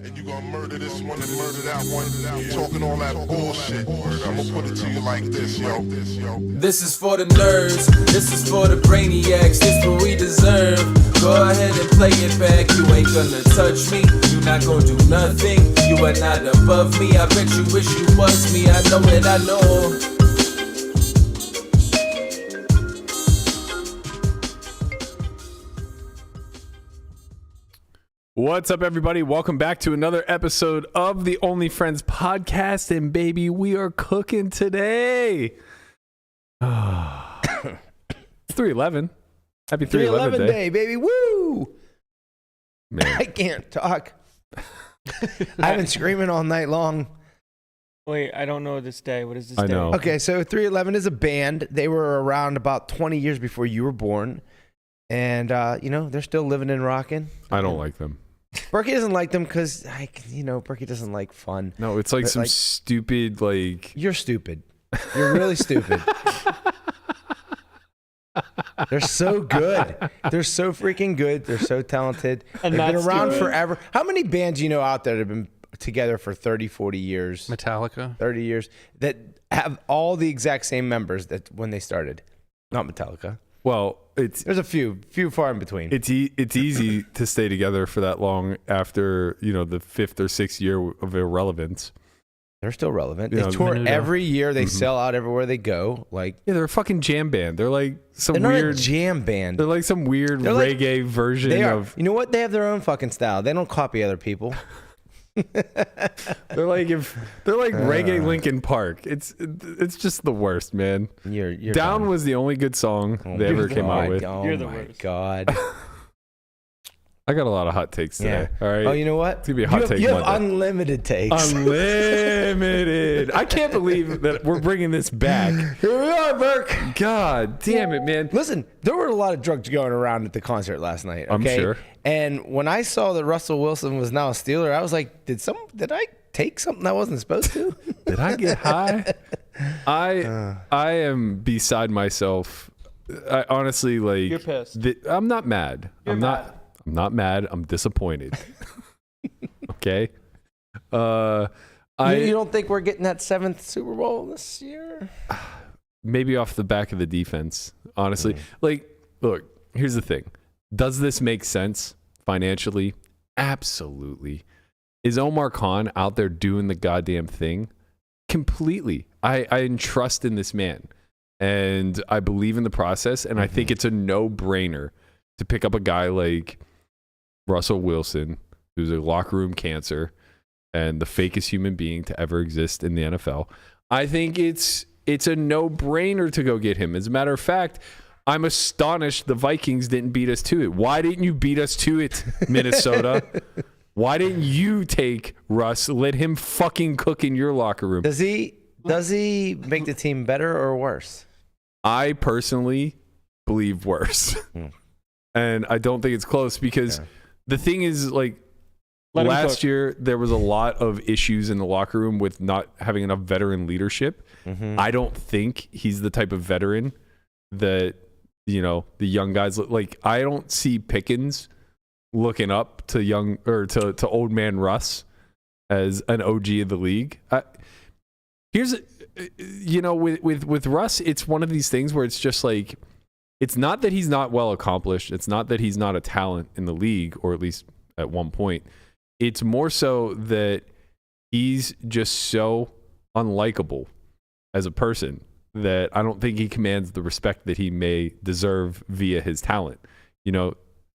and you gonna murder this one and murder that one. Talking all that bullshit. I'm gonna put it to you like this, yo. This is for the nerds, this is for the brainiacs, this what we deserve. Go ahead and play it back, you ain't gonna touch me, you not gonna do nothing, you are not above me. I bet you wish you was me, I know it, I know. What's up, everybody? Welcome back to another episode of the Only Friends podcast. And baby, we are cooking today. It's 3/11. Happy 3/11 day, baby. Woo! Man. I can't talk. I've been screaming all night long. Wait, I don't know this day. What is this I day? know. Okay, so 311 is a band. They were around about 20 years before you were born. And, they're still living and rocking. I don't like them. Berkey doesn't like them because, Berkey doesn't like fun. No, it's like But, some stupid, You're stupid. You're really stupid. They're so good. They're so freaking good. They're so talented. And They've been that's around stupid. forever. How many bands you know out there that have been together for 30, 40 years? Metallica. 30 years that have all the exact same members that when they started? Not Metallica. well, There's a few far in between. it's easy to stay together for that long after, the fifth or sixth year of irrelevance. They're still relevant. Yeah, They tour Menudo. every year. They Mhm. sell out everywhere they go. Like Yeah, they're a fucking jam band. They're like some they're not weird a jam band. They're like some weird They're like- reggae version They are. of. You know what? They have their own fucking style. They don't copy other people. They're like reggae Linkin Park. It's just the worst, man. You're Down dumb. was the only good song they ever came out with. Oh You're the my worst. god. I got a lot of hot takes today. Yeah. All right. Oh, you know what? It's gonna be a hot take You have Monday. unlimited takes. Unlimited. I can't believe that we're bringing this back. Here we are, Burke. God damn it, man. Listen, there were a lot of drugs going around at the concert last night. I'm Okay? sure. And when I saw that Russell Wilson was now a Steeler, I was like, did I take something I wasn't supposed to? Did I get high? I am beside myself. I honestly like. You're pissed. I'm not mad. I'm mad. not mad. I'm disappointed. Okay. You don't think we're getting that 7th Super Bowl this year? Maybe off the back of the defense, honestly. Look, here's the thing. Does this make sense financially? Absolutely. Is Omar Khan out there doing the goddamn thing? Completely. I entrust in this man, and I believe in the process, and I think it's a no-brainer to pick up a guy like Russell Wilson, who's a locker room cancer and the fakest human being to ever exist in the NFL. I think it's a no-brainer to go get him. As a matter of fact, I'm astonished the Vikings didn't beat us to it. Why didn't you beat us to it, Minnesota? Why didn't you take Russ? Let him fucking cook in your locker room. Does he make the team better or worse? I personally believe worse. And I don't think it's close because the thing is, like, Let him last cook. year there was a lot of issues in the locker room with not having enough veteran leadership. I don't think he's the type of veteran that, the young guys like. I don't see Pickens looking up to young or to old man Russ as an OG of the league. Here's with Russ, it's one of these things where it's just like, it's not that he's not well accomplished. It's not that he's not a talent in the league, or at least at one point. It's more so that he's just so unlikable as a person that I don't think he commands the respect that he may deserve via his talent.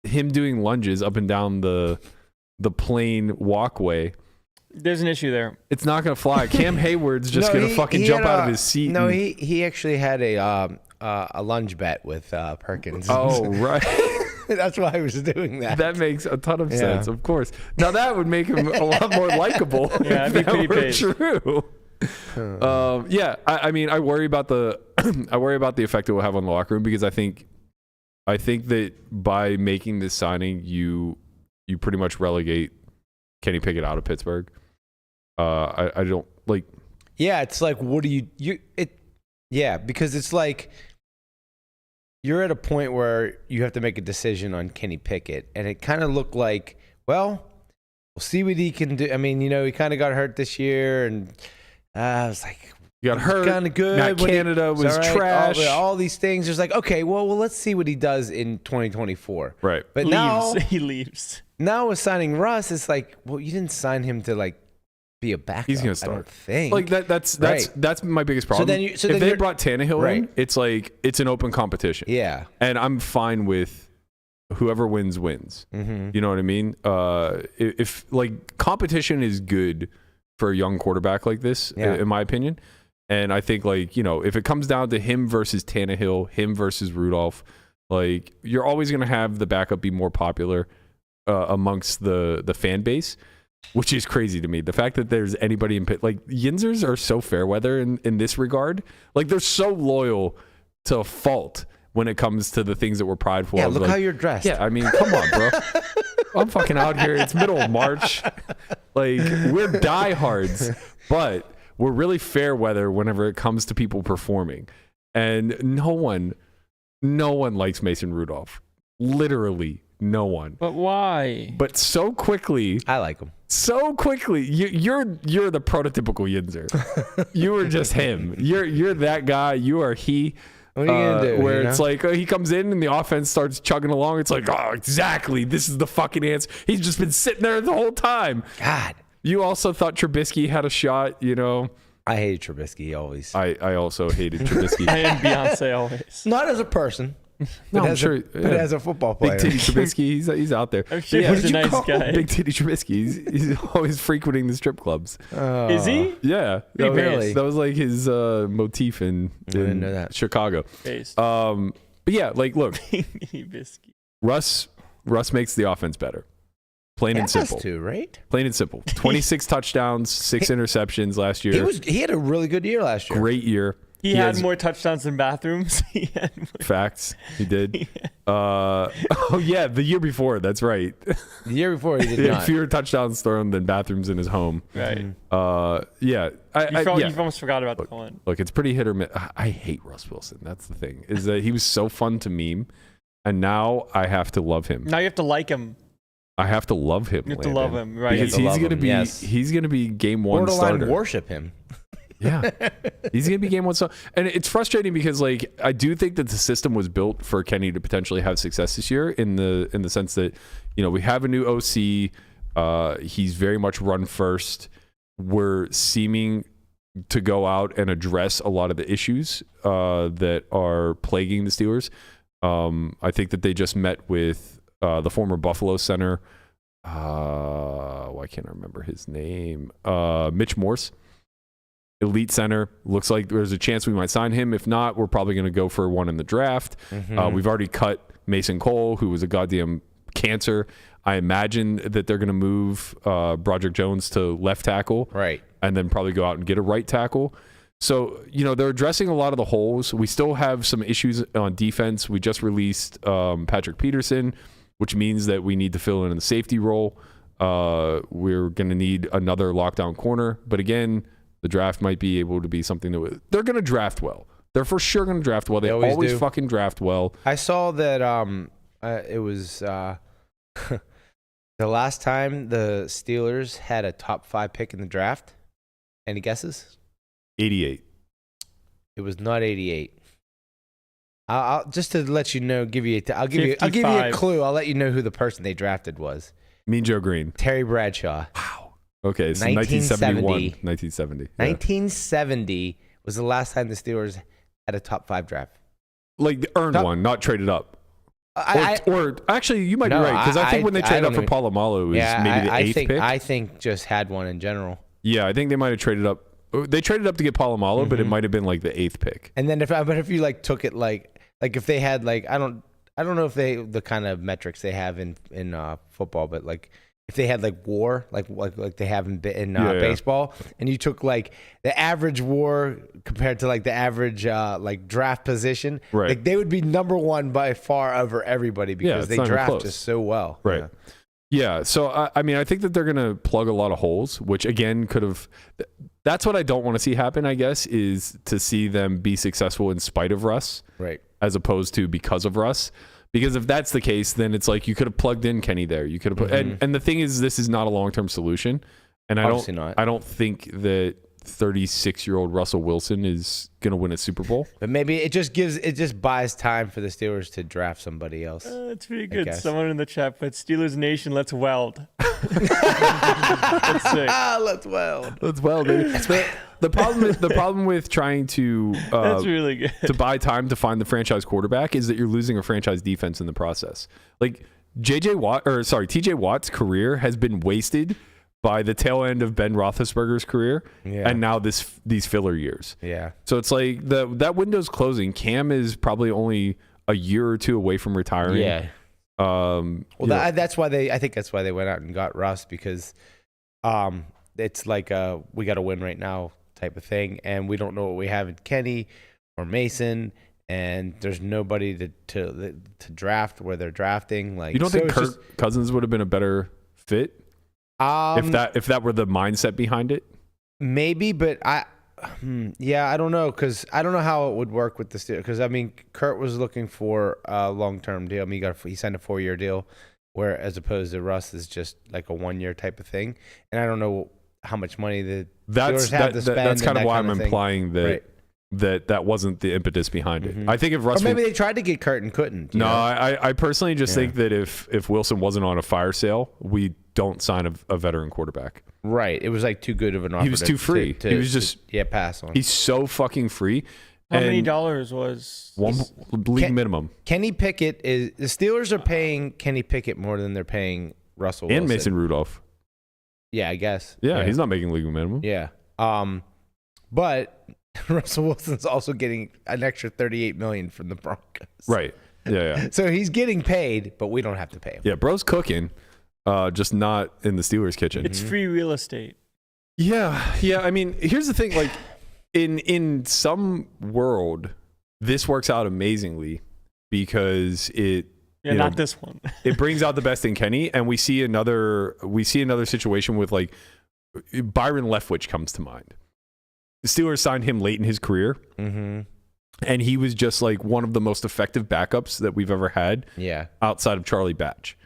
Him doing lunges up and down the plain walkway, There's an issue there. it's not going to fly. Cam Hayward's just going to fucking jump out of his seat. No, and- he actually had a lunge bet with Perkins. Oh, right. That's why he was doing that. That makes a ton of Yeah. sense, of course. Now that would make him a lot more likable. Yeah, if that'd be that pretty were paid. true. I mean, I worry about the effect it will have on the locker room, because I think that by making this signing, you pretty much relegate Kenny Pickett out of Pittsburgh. I don't like. Yeah, it's like, what do you Yeah, because it's like you're at a point where you have to make a decision on Kenny Pickett, and it kind of looked like, well, We'll see what he can do. I mean, he kind of got hurt this year, and I was like, You got hurt. kind of good. Matt Canada was all right, trash. all these things. Just like, okay, well, let's see what he does in 2024. Right. But now, He leaves. now with signing Russ, it's like, well, you didn't sign him to like be a backup. He's gonna I start. don't think. Like that's my biggest problem. then if you're- they brought Tannehill Right. in, it's like it's an open competition. Yeah. And I'm fine with whoever wins. Mm-hmm. You know what I mean? If like competition is good for a young quarterback like this, Yeah. in my opinion. And I think like, if it comes down to him versus Tannehill, him versus Rudolph, like you're always going to have the backup be more popular amongst the fan base, which is crazy to me. The fact that there's anybody in like Yinzers are so fair weather in this regard. Like they're so loyal to a fault when it comes to the things that we're prideful Yeah, of. look like, how you're dressed. yeah, I mean, come on, bro. I'm fucking out here. It's middle of March. Like, we're diehards, but we're really fair weather whenever it comes to people performing. And no one likes Mason Rudolph. Literally no one. But why? But so quickly, I like him. you're the prototypical Yinzer. You are just him. You're that guy. You are he. What are you gonna do? Where it's like he comes in and the offense starts chugging along. It's like, oh, exactly. This is the fucking answer. He's just been sitting there the whole time. God. You also thought Trubisky had a shot, I hated Trubisky always. I also hated Trubisky. And Beyonce always. Not as a person. No, I'm as sure. but as a football player. Big Titty Trubisky, he's out there. I'm sure Yeah. he's a nice guy. Big Titty Trubisky, he's always frequentting the strip clubs. Is he? Yeah, Pretty really? that was like his motif in didn't know that. Chicago. Based. But yeah, like look, Biscuit. Russ makes the offense better. Plain and Has simple. to, right? Plain and simple. 26 touchdowns, 6 interceptions last year. He had a really good year last year. Great year. He had has more touchdowns than bathrooms. He had more. facts. He did. Oh yeah, the year before. That's right. The year before he did He had not. fewer touchdowns thrown than bathrooms in his home. Right. Yeah. You've almost forgot about the one. Look, it's pretty hit or miss. I hate Russ Wilson. That's the thing. Is that he was so fun to meme, and now I have to love him. Now you have to like him. I have to love him. You have to love him, right? Because You have to he's love gonna him, be yes. he's gonna be game one Borderline starter. worship him. Yeah, he's gonna be game one. So, and it's frustrating because like I do think that the system was built for Kenny to potentially have success this year in the sense that we have a new OC. He's very much run first. We're seeming to go out and address a lot of the issues that are plaguing the Steelers. I think that they just met with the former Buffalo center. Why can't I remember his name? Mitch Morse. Elite center. Looks like there's a chance we might sign him. If not, we're probably going to go for one in the draft. We've already cut Mason Cole, who was a goddamn cancer. I imagine that they're going to move Broderick Jones to left tackle. Right. And then probably go out and get a right tackle. So, they're addressing a lot of the holes. We still have some issues on defense. We just released Patrick Peterson, which means that we need to fill in the safety role. We're going to need another lockdown corner. But again, the draft might be able to be something that they're going to draft well. They're for sure going to draft well. They always do. fucking draft well. I saw that it was the last time the Steelers had a top 5 pick in the draft. Any guesses? 88. It was not 88. I'll just to let you know, I'll give you a clue. I'll let you know who the person they drafted was. Mean Joe Green. Terry Bradshaw. Wow. Okay, so 1970. 1970. Yeah. 1970 was the last time the Steelers had a top 5 draft. Like earned one, not traded up. Or actually, you might be right because I think when they traded up for Palomalo, it was maybe the 8th pick. I think just had one in general. Yeah, I think they might have traded up. They traded up to get Palomalo, but it might have been like the 8th pick. And then if you like took it like if they had like I don't know if the kind of metrics they have in football, but like if they had like WAR like they have in baseball, and you took like the average WAR compared to like the average like draft position, right? Like they would be number one by far over everybody because they draft just so well, right? Yeah. So I mean, I think that they're gonna plug a lot of holes, which again could have. That's what I don't want to see happen. I guess is to see them be successful in spite of Russ, right? As opposed to because of Russ. Because if that's the case, then it's like you could have plugged in Kenny there. You could have put, and the thing is, this is not a long-term solution. And Obviously not. I don't think that 36-year-old Russell Wilson is going to win a Super Bowl. But maybe it just buys time for the Steelers to draft somebody else. That's pretty good. guess. Someone in the chat put Steelers Nation, let's weld. That's sick. Let's weld. That's well, dude. The problem with trying to That's really good. to buy time to find the franchise quarterback is that you're losing a franchise defense in the process. Like TJ Watt's career has been wasted by the tail end of Ben Roethlisberger's career, and now these filler years. Yeah. So it's like that window's closing. Cam is probably only a year or two away from retiring. Yeah. That's why I think that's why they went out and got Russ, because it's like we got to win right now type of thing, and we don't know what we have in Kenny or Mason, and there's nobody to draft where they're drafting. Like, you don't think Kirk Cousins would have been a better fit if that were the mindset behind it? Maybe, but I don't know, because I don't know how it would work with the Steelers. Because I mean, Kurt was looking for a long-term deal. I mean, he signed a 4-year deal, where as opposed to Russ is just like a 1-year type of thing. And I don't know how much money the Steelers have to spend. That's kind of why I'm thing. implying that wasn't the impetus behind it. I think if Russ, or maybe they tried to get Kurt and couldn't. No, I personally just think that if Wilson wasn't on a fire sale, we don't sign a veteran quarterback. Right. It was like too good of an offer. He was too free. He was just pass on. He's so fucking free. How many dollars was one league minimum? Kenny Pickett is the Steelers are paying Kenny Pickett more than they're paying Russell Wilson. And Mason Rudolph. Yeah, I guess. Yeah, he's not making league minimum. Yeah. But Russell Wilson's also getting an extra $38 million from the Broncos. Right. Yeah. So he's getting paid, but we don't have to pay him. Yeah, bro's cooking, just not in the Steelers' kitchen. It's free real estate. Yeah. I mean, here's the thing. Like, in some world, this works out amazingly because it. Not this one. It brings out the best in Kenny, and we see another situation with like Byron Leftwich comes to mind. The Steelers signed him late in his career, and he was just like one of the most effective backups that we've ever had. Yeah, outside of Charlie Batch.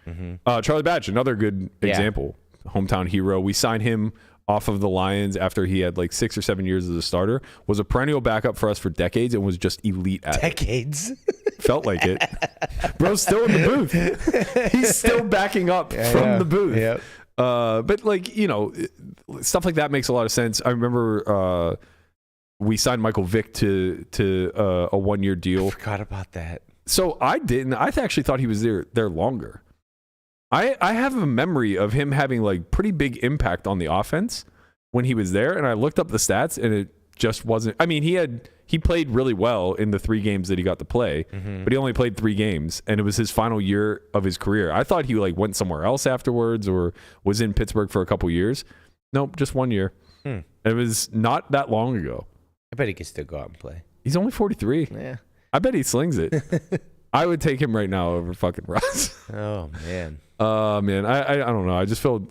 Charlie Batch, another good example, hometown hero. We signed him off of the Lions after he had like 6 or 7 years as a starter. Was a perennial backup for us for decades and was just elite at decades. Felt like it. Bro's still in the booth. He's still backing up from the booth. Yep. But like, stuff like that makes a lot of sense. I remember we signed Michael Vick to a 1-year deal. I forgot about that. So I didn't. I actually thought he was there longer. I have a memory of him having like pretty big impact on the offense when he was there, and I looked up the stats, and it just wasn't. I mean, he played really well in the 3 games that he got to play, but he only played 3 games, and it was his final year of his career. I thought he like went somewhere else afterwards or was in Pittsburgh for a couple years. Nope, just 1 year. It was not that long ago. I bet he could still go out and play. He's only 43. Yeah. I bet he slings it. I would take him right now over fucking Russ. Oh man. Man, I don't know.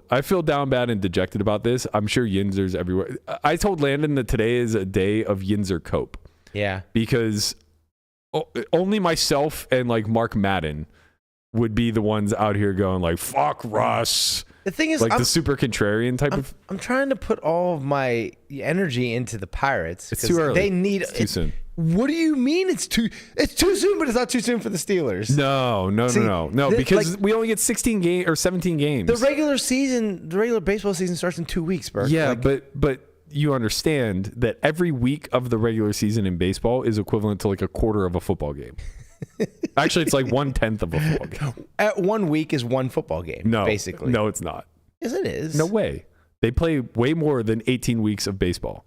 I feel down bad and dejected about this. I'm sure Yinzer's everywhere. I told Landon that today is a day of Yinzer cope. Yeah. Because only myself and like Mark Madden would be the ones out here going like, fuck Russ. The thing is, like the super contrarian type of. I'm trying to put all of my energy into the Pirates. It's too early. They need. It's too soon. What do you mean it's too soon, but it's not too soon for the Steelers? No, because we only get 16 games or 17 games. The regular baseball season starts in 2 weeks, bro. Yeah, but you understand that every week of the regular season in baseball is equivalent to like a quarter of a football game. Actually, it's like 1/10 of a football game. At 1 week is one football game. No, basically. No, it's not. Yes, it is. No way. They play way more than 18 weeks of baseball.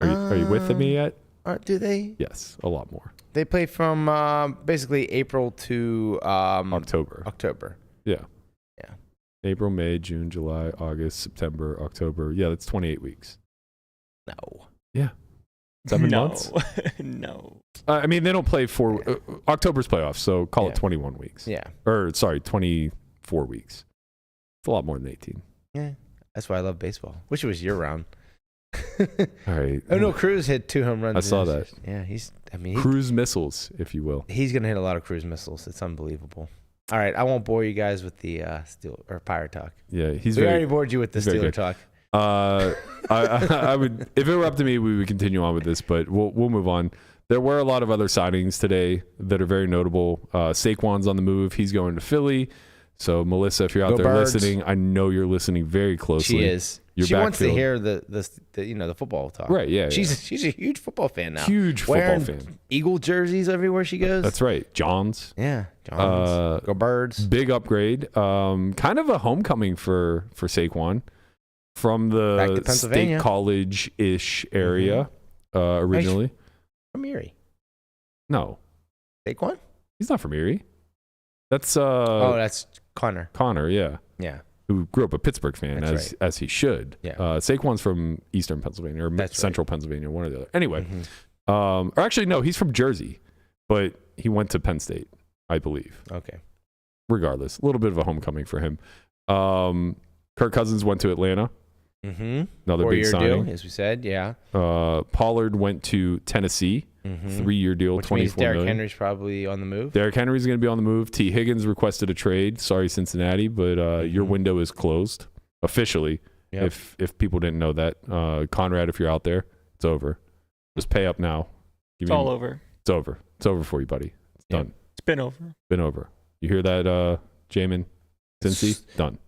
Are you with me yet? Do they? Yes, a lot more. They play from basically April to October. Yeah. April, May, June, July, August, September, October. Yeah, that's 28 weeks. No. Yeah. 7 months? No. I mean, they don't play October's playoffs, so call it 21 weeks. Yeah. Or, sorry, 24 weeks. It's a lot more than 18. Yeah. That's why I love baseball. Wish it was year round. All right. Oh, no, Cruz hit 2 home runs. I saw that. Yeah, I mean, cruise missiles, if you will. he's gonna hit a lot of cruise missiles. It's unbelievable. All right, I won't bore you guys with the Steel or Pirate talk. Yeah, We already bored you with the he's very Steeler good. talk. I would, if it were up to me, we would continue on with this, but we'll move on. There were a lot of other signings today that are very notable. Saquon's on the move. He's going to Philly. So Melissa, if you're out Go there Birds. listening, I know you're listening very closely. She is. Your She wants to backfield. hear the football talk. Right, yeah. She's a huge football fan now. Huge football Wearing fan. Eagle jerseys everywhere she goes. That's right. Johns. Yeah. Johns. Go Birds. Big upgrade. Kind of a homecoming for Saquon from Back to the Pennsylvania. state college-ish area originally. From Erie. No, Saquon? he's not from Erie. That's That's Connor. Connor, yeah, Yeah. who grew up a Pittsburgh fan, That's as he should. Yeah. Saquon's from Eastern Pennsylvania or That's Central Pennsylvania, one or the other. Anyway, Mhm. or actually, no, he's from Jersey, but he went to Penn State, I believe. Okay. Regardless, a little bit of a homecoming for him. Kirk Cousins went to Atlanta. Mm-hmm. Another big 4-year signing. deal, as we said. Yeah. Pollard went to Tennessee. Mm-hmm. 3-year deal, Which means $24 Derrick million. Henry's probably on the move. Derrick Henry's going to be on the move. T. Higgins requested a trade. Sorry, Cincinnati, but your window is closed officially. Yep. If people didn't know that, Conrad, if you're out there, it's over. Just pay up now. It's all over. It's over. It's over for you, buddy. It's Yep. done. It's been over. Been over. You hear that, Jamin? Cincy? Done.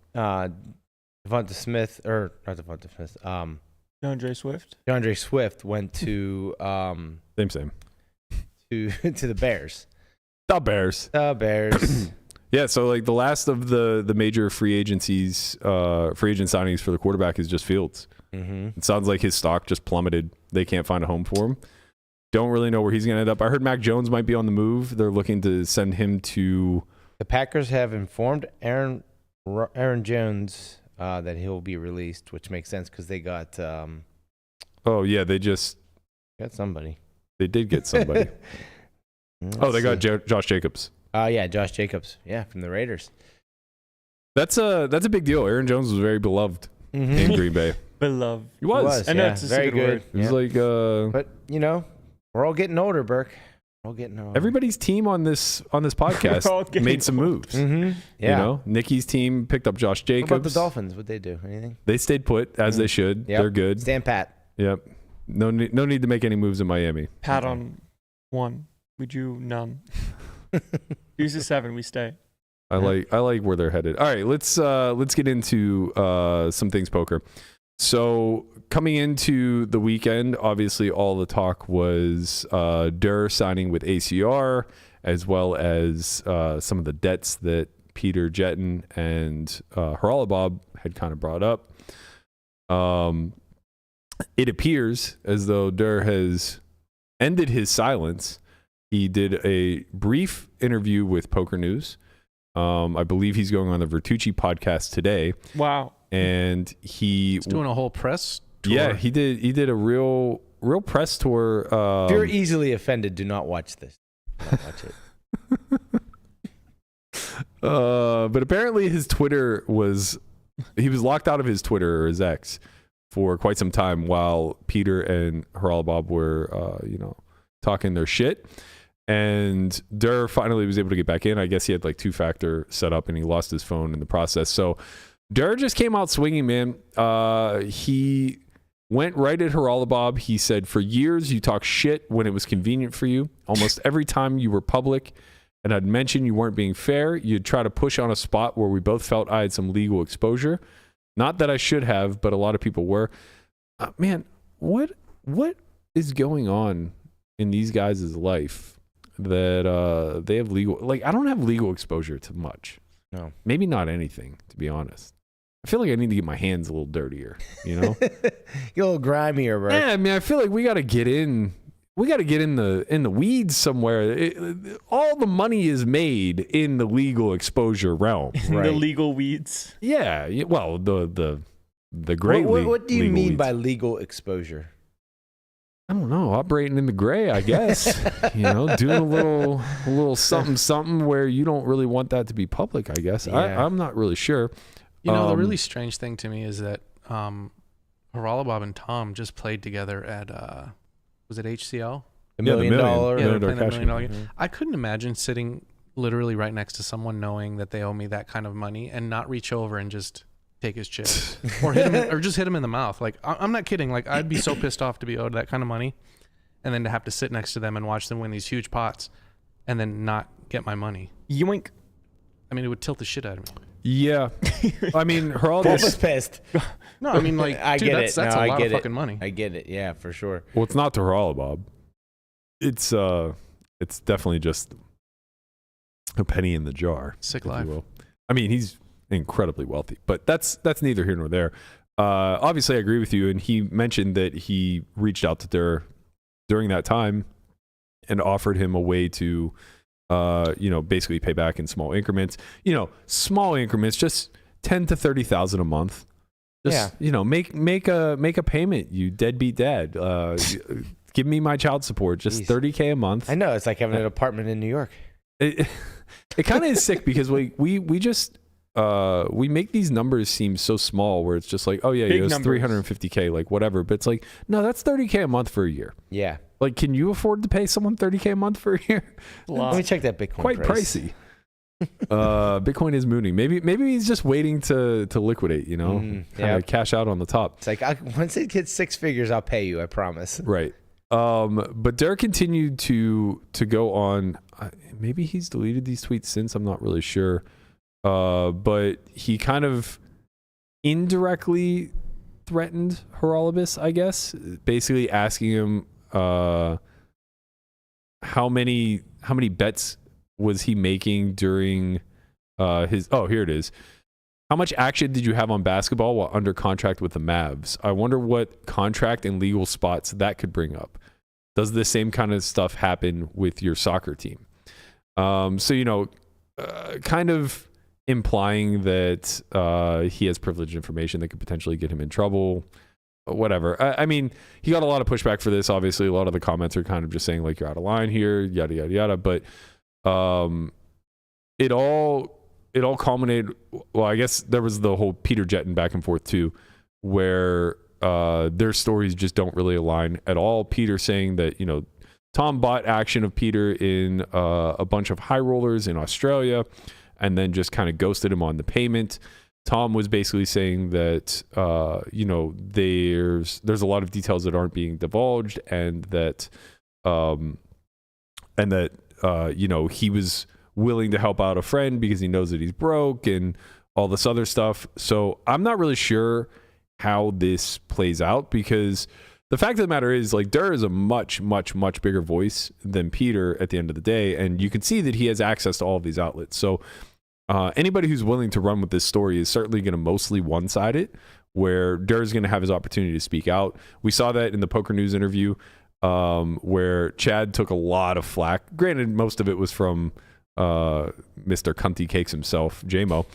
Devonta Smith, or not Devonta Smith. DeAndre Swift. DeAndre Swift went to Same. to the Bears. The Bears. The Bears. Yeah, so like the last of the major free agent signings for the quarterback is just Fields. Mm-hmm. It sounds like his stock just plummeted. They can't find a home for him. Don't really know where he's going to end up. I heard Mac Jones might be on the move. They're looking to send him to... The Packers have informed Aaron Jones that he'll be released, which makes sense because they got Oh, yeah, they somebody. did get somebody. They got Josh Jacobs. Yeah, Josh Jacobs. Yeah, from the Raiders. That's a big deal. Aaron Jones was very beloved in Green Bay. Beloved. He was. I know yeah, it's a very secret good. word. It was like But we're all getting older, Burke. We're all getting older. everybody's team on this We're all podcast getting made some moves. Mm-hmm. Yeah. You know, Nikki's team picked up Josh Jacobs. What about the Dolphins? What'd they do? Anything? They stayed put as they should. Yep. They're good. Stand pat. Yep. No need to make any moves in Miami. Pat on 1. We drew none. Use a 7. We stay. I like where they're headed. All right, let's get into some things poker. So coming into the weekend, obviously all the talk was Durr signing with ACR, as well as some of the debts that Peter Jetten and Haralabob had kind of brought up. It appears as though Durr has ended his silence. He did a brief interview with Poker News. I believe he's going on the Vertucci podcast today. Wow. And he's doing a whole press tour. Yeah, he did a real press tour. If you're easily offended, do not watch this. Do not watch it. But apparently his Twitter he was locked out of his Twitter or his X for quite some time while Peter and Haralabob were talking their shit. And Durr finally was able to get back in. I guess he had like 2-factor set up and he lost his phone in the process. So Durr just came out swinging, man. He went right at Haralabob. He said, for years, you talk shit when it was convenient for you. Almost every time you were public and I'd mention you weren't being fair, you'd try to push on a spot where we both felt I had some legal exposure. Not that I should have, but a lot of people were. Man, what is going on in these guys' life that they have legal... Like, I don't have legal exposure to much. No. Maybe not anything, to be honest. I feel like I need to get my hands a little dirtier, you know? Get a little grimier, bro. Yeah, I mean, I feel like we got to get in the weeds somewhere. All the money is made in the legal exposure realm. The legal weeds. Yeah, well, the great league. What do you legal mean weeds. by legal exposure? I don't know, operating in the gray, I guess. Doing a little something where you don't really want that to be public, I guess. Yeah. I'm not really sure. The really strange thing to me is that Haralabob and Tom just played together at was it HCL? $1 million. $1 Yeah, million they're playing that cash $1 million game. game. I couldn't imagine sitting literally right next to someone knowing that they owe me that kind of money and not reach over and just take his chips or hit him or just hit him in the mouth. Like I'm not kidding. Like I'd be so pissed off to be owed that kind of money, and then to have to sit next to them and watch them win these huge pots, and then not get my money. Yoink. I mean, it would tilt the shit out of me. Yeah. I mean, Bob was Geraldes. pissed. No, I mean, like, I dude, get that's it. a No, I lot get of it. fucking money. I get it. Yeah, for sure. Well, it's not to Geraldes, Bob. It's definitely just a penny in the jar. Sick if you life. will. I mean, he's incredibly wealthy, but that's neither here nor there. Obviously, I agree with you. And he mentioned that he reached out to Durr during that time and offered him a way to, basically pay back in small increments. Small increments, just 10 to 30,000 a month. Just make a payment. You deadbeat dad. Give me my child support. Just Jeez. $30K a month. I know. It's like having an apartment in New York. It kind of is sick because we make these numbers seem so small where it's just like, oh yeah, Big it's numbers. 350K, like whatever. But it's like, no, that's 30K a month for a year. Yeah. Like, can you afford to pay someone 30K a month for a year? Let me check that Bitcoin Quite price. pricey. Bitcoin is mooning. Maybe he's just waiting to liquidate, kind of cash out on the top. It's like once it hits 6 figures, I'll pay you. I promise. Right. But Derek continued to go on. Maybe he's deleted these tweets since. I'm not really sure. But he kind of indirectly threatened Geraldes, I guess, basically asking him how many bets was he making during his. Oh, here it is. How much action did you have on basketball while under contract with the Mavs? I wonder what contract and legal spots that could bring up. Does the same kind of stuff happen with your soccer team? So, kind of implying that he has privileged information that could potentially get him in trouble, whatever. I mean, he got a lot of pushback for this. Obviously, a lot of the comments are kind of just saying, like, you're out of line here, yada, yada, yada. But it all culminated. Well, I guess there was the whole Peter Jetten back and forth too, where their stories just don't really align at all. Peter saying that Tom bought action of Peter in a bunch of high rollers in Australia, and then just kind of ghosted him on the payment. Tom was basically saying that there's a lot of details that aren't being divulged, and that he was willing to help out a friend because he knows that he's broke and all this other stuff. So I'm not really sure how this plays out, because the fact of the matter is, like, Durr is a much, much, much bigger voice than Peter at the end of the day. And you can see that he has access to all of these outlets. So anybody who's willing to run with this story is certainly going to mostly one-side it, where Durr is going to have his opportunity to speak out. We saw that in the Poker News interview, where Chad took a lot of flack. Granted, most of it was from Mr. Cunty Cakes himself, JMO.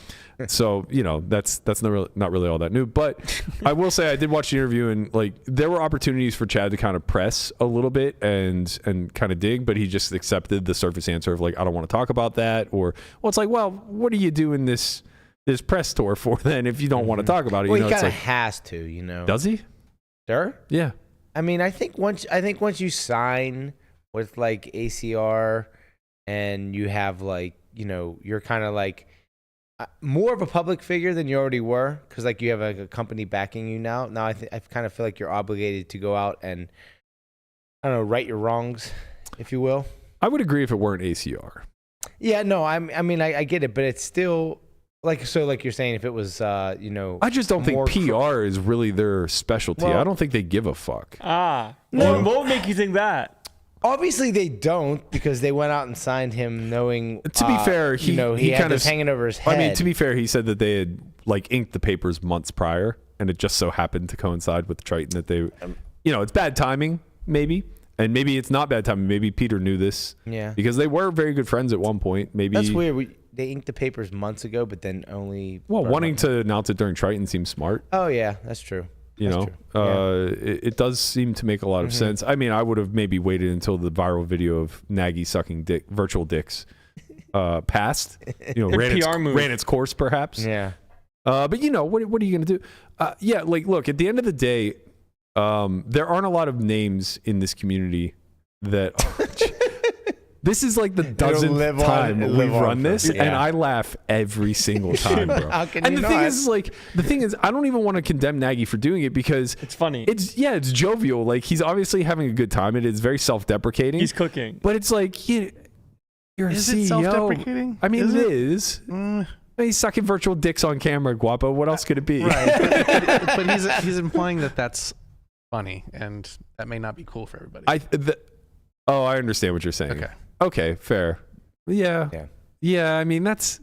So, that's not really all that new. But I will say I did watch the interview, and like there were opportunities for Chad to kind of press a little bit and kind of dig, but he just accepted the surface answer of like, I don't want to talk about that. Or, well, it's like, well, what are you doing this press tour for then if you don't want to talk about it? Well, he it's kind of like, has to, Does he? Durr? Yeah. I mean, I think once you sign with like ACR and you have like, you're kind of like more of a public figure than you already were, because like you have like a company backing you now. Now I kind of feel like you're obligated to go out and, I don't know, right your wrongs, if you will. I would agree if it weren't ACR. Yeah, no, I mean, I get it, but it's still like, so like you're saying, if it was, I just don't think PR is really their specialty. Well, I don't think they give a fuck. What would make you think that? Obviously they don't, because they went out and signed him knowing. To be fair, he had kind this of hanging over his head. I mean, to be fair, he said that they had like inked the papers months prior, and it just so happened to coincide with Triton that they, it's bad timing, maybe, and maybe it's not bad timing. Maybe Peter knew this, because they were very good friends at one point. Maybe that's weird. They inked the papers months ago, but then only. Wanting to announce it during Triton seems smart. Oh yeah, that's true. It does seem to make a lot of sense. I mean, I would have maybe waited until the viral video of Nagy sucking virtual dicks passed. Ran its course, perhaps. Yeah. But what are you going to do? Look, at the end of the day, there aren't a lot of names in this community that this is like the dozenth time we've run this, and I laugh every single time, bro. How can and you the thing is, I don't even want to condemn Nagy for doing it because It's funny. It's jovial. Like, he's obviously having a good time. It is very self-deprecating. He's cooking. But it's like, you're a Is CEO. it self-deprecating? I mean, Is it it? is. He's sucking virtual dicks on camera, Guapo. What else could it be? Right. But he's implying that that's funny, and that may not be cool for everybody. I understand what you're saying. Okay, fair. Yeah. I mean, that's.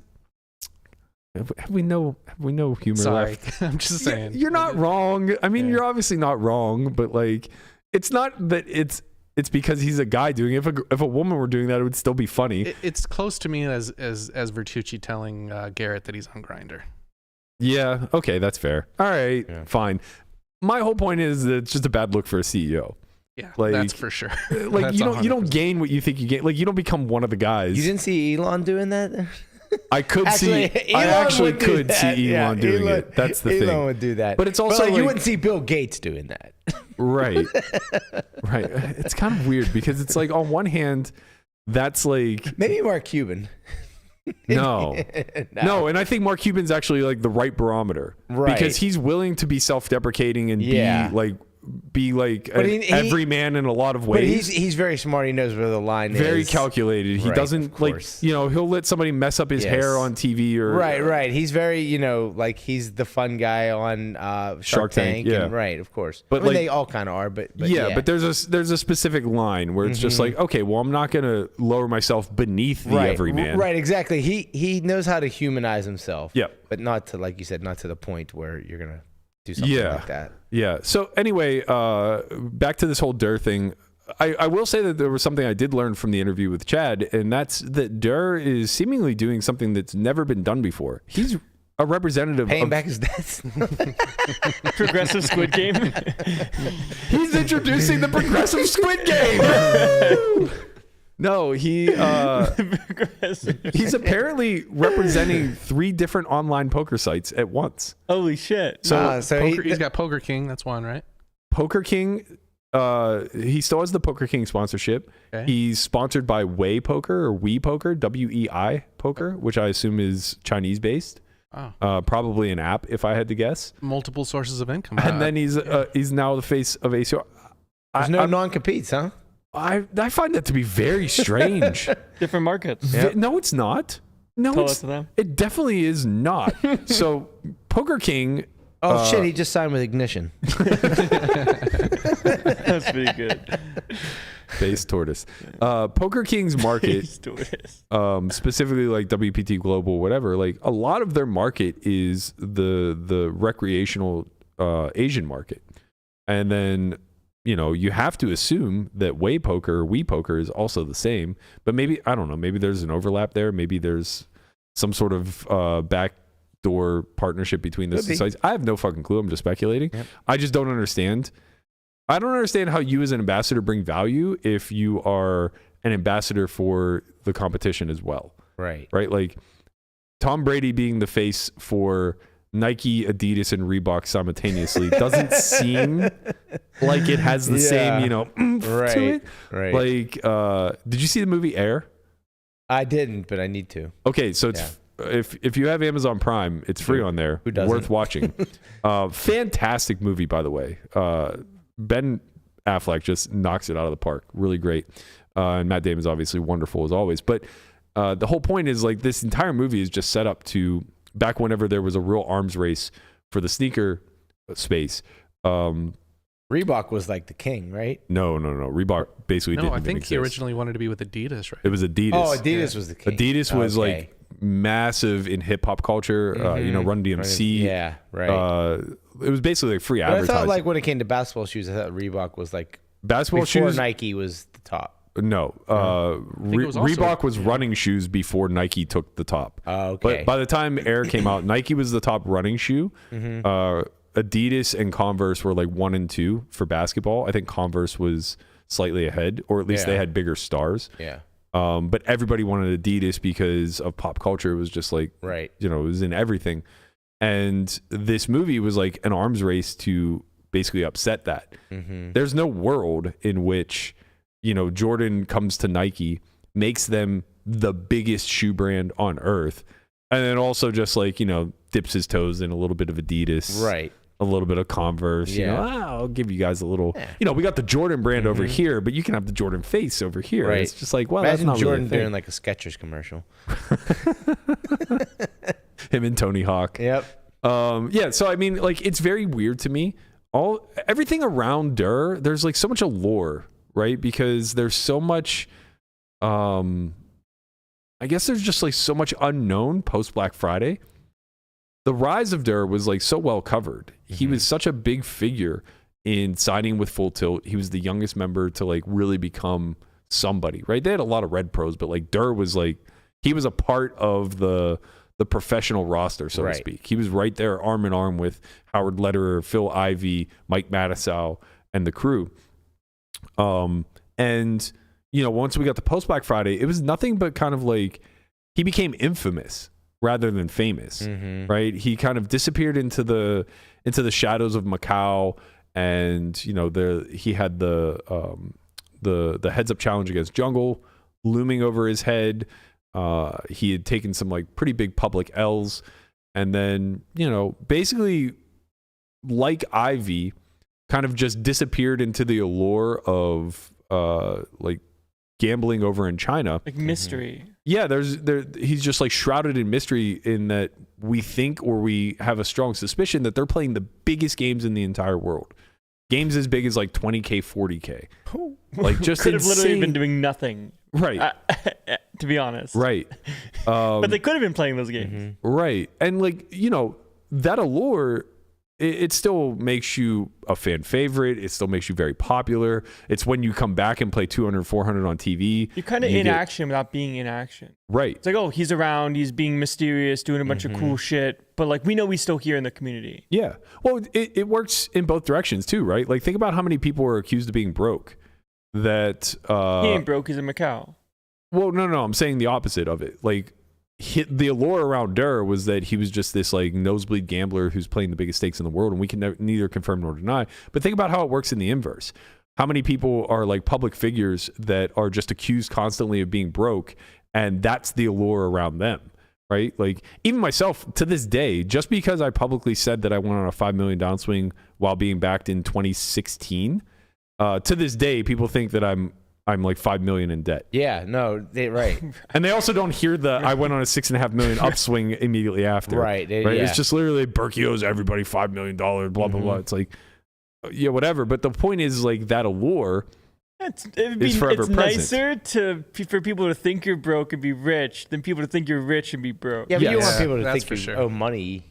Have we no humor Sorry. left? I'm just saying. You're not wrong. I mean, you're obviously not wrong, but like, it's not that it's because he's a guy doing it. If a woman were doing that, it would still be funny. It's close to me as Vertucci telling Garrett that he's on Grindr. Yeah. Okay, that's fair. All right, fine. My whole point is that it's just a bad look for a CEO. Yeah, Like, that's for sure. Like, That's you don't 100%. gain what you think you gain. Like, you don't become one of the guys. You didn't see Elon doing that? I could Actually, see. I Elon actually would do could that. see Elon doing it. That's the Elon thing. would do that. But it's also like, you like- wouldn't see Bill Gates doing that. Right. Right. It's kind of weird because it's like, on one hand, that's like Maybe Mark Cuban. no. And I think Mark Cuban's actually like the right barometer, Right. Because he's willing to be self-deprecating and be like But an everyman in a lot of But ways. he's very smart. He knows where the line is. Very calculated. He Right, doesn't of like, course. he'll let somebody mess up his Yes. hair on TV or Right. He's very, like he's the fun guy on Shark Tank. yeah. And, right, of course. But, I mean, like- they all kind of are, but yeah, but there's a specific line where it's just like, okay, well, I'm not gonna lower myself beneath the everyman. Right, exactly. He knows how to humanize himself. Yeah. But not to, like you said, not to the point where you're gonna do something like that. Yeah. So anyway, back to this whole Durr thing. I will say that there was something I did learn from the interview with Chad, and that's that Durr is seemingly doing something that's never been done before. He's a representative Paying of back his debts. Progressive Squid Game. He's introducing the progressive Squid Game. No, he's apparently representing 3 different online poker sites at once. Holy shit. So, He's got Poker King. That's one, right? Poker King, he still has the Poker King sponsorship. Okay. He's sponsored by Wei Poker or Wei Poker, WEI Poker, which I assume is Chinese based. Oh. Probably an app, if I had to guess. Multiple sources of income. And then he's now the face of ACR. There's no non-competes, huh? I find that to be very strange. Different markets. No, it's not. No, Tell us to them. it definitely is not. So Poker King. Oh shit! He just signed with Ignition. That's pretty good. Base tortoise. Poker King's market, specifically like WPT Global, whatever, like a lot of their market is the recreational Asian market. And then, you have to assume that Wei Poker or Wii Poker is also the same. But maybe, I don't know, maybe there's an overlap there. Maybe there's some sort of backdoor partnership between those two sites. I have no fucking clue. I'm just speculating. Yep. I just don't understand. I don't understand how you as an ambassador bring value if you are an ambassador for the competition as well. Right. Right? Like Tom Brady being the face for Nike, Adidas, and Reebok simultaneously doesn't seem like it has the same, oomph to it. Right. Like, did you see the movie Air? I didn't, but I need to. Okay, so it's if you have Amazon Prime, it's free on there. Who doesn't? Worth watching. Fantastic movie, by the way. Ben Affleck just knocks it out of the park. Really great. And Matt Damon's obviously wonderful as always. But the whole point is like this entire movie is just set up to back whenever there was a real arms race for the sneaker space. Reebok was like the king, right? No. Reebok basically didn't I even think exist. he originally wanted to be with Adidas, right? It was Adidas. Oh, Adidas was the king. Adidas was Okay. like massive in hip hop culture. Run DMC. Yeah, right. It was basically like free But I advertising. thought like when it came to basketball shoes, I thought Reebok was like Basketball before shoes. Nike was the top. No, think it was also- Reebok was running shoes before Nike took the top. Oh, okay. But by the time Air came out, Nike was the top running shoe. Adidas and Converse were like 1 and 2 for basketball. I think Converse was slightly ahead, or at least they Yeah. had bigger stars. Yeah. But everybody wanted Adidas because of pop culture. It was just like, Right. it was in everything. And this movie was like an arms race to basically upset that. There's no world in which Jordan comes to Nike, makes them the biggest shoe brand on earth, and then also just like, dips his toes in a little bit of Adidas, Right. a little bit of Converse. I'll give you guys a little. We got the Jordan brand over here, but you can have the Jordan face over here. Right. It's just like, well, Imagine that's not Jordan really a doing like a Skechers commercial. thing. Him and Tony Hawk. Yep. So I mean, like, it's very weird to me. Everything around Durr, there's like so much allure, right? Because there's so much. I guess there's just like so much unknown post Black Friday. The rise of Durr was like so well covered. He was such a big figure in signing with Full Tilt. He was the youngest member to like really become somebody, right? They had a lot of Red Pros, but like Durr was like, he was a part of the professional roster, so to speak. He was right there arm in arm with Howard Lederer, Phil Ivey, Mike Matisow, and the crew. And once we got to post Black Friday, it was nothing but kind of like, he became infamous rather than famous, right? He kind of disappeared into the shadows of Macau, and he had the heads up challenge against Jungle looming over his head. He had taken some like pretty big public L's, and then basically like Ivy, kind of just disappeared into the allure of like gambling over in China, like mystery. Yeah, he's just like shrouded in mystery in that we think, or we have a strong suspicion that they're playing the biggest games in the entire world. Games as big as like 20K, 40K. Like just could have insane. literally been doing nothing. Right. To be honest. Right. But they could have been playing those games. Right. And like, that allure, it still makes you a fan favorite. It still makes you very popular. It's when you come back and play 200, 400 on TV. You're kind of in action without being in action. Right. It's like, oh, he's around, he's being mysterious, doing a bunch of cool shit, but like we know he's still here in the community. Yeah. Well, it works in both directions too, right? Like think about how many people were accused of being broke. That he ain't broke, he's in Macau. Well, no, I'm saying the opposite of it. Like the allure around Durr was that he was just this like nosebleed gambler who's playing the biggest stakes in the world, and we can neither confirm nor deny. But think about how it works in the inverse. How many people are like public figures that are just accused constantly of being broke, and that's the allure around them, right? Like even myself to this day, just because I publicly said that I went on a $5 million downswing while being backed in 2016, to this day, people think that I'm like 5 million in debt. Yeah, no, right. And they also don't hear the I went on a $6.5 million upswing immediately after. Right. Yeah. It's just literally Berkey owes everybody $5 million, blah, blah, blah. It's like, yeah, whatever. But the point is like that allure is forever it's present. nicer for people to think you're broke and be rich than people to think you're rich and be broke. Yeah, but you Yes. want people to That's think for you sure. owe money.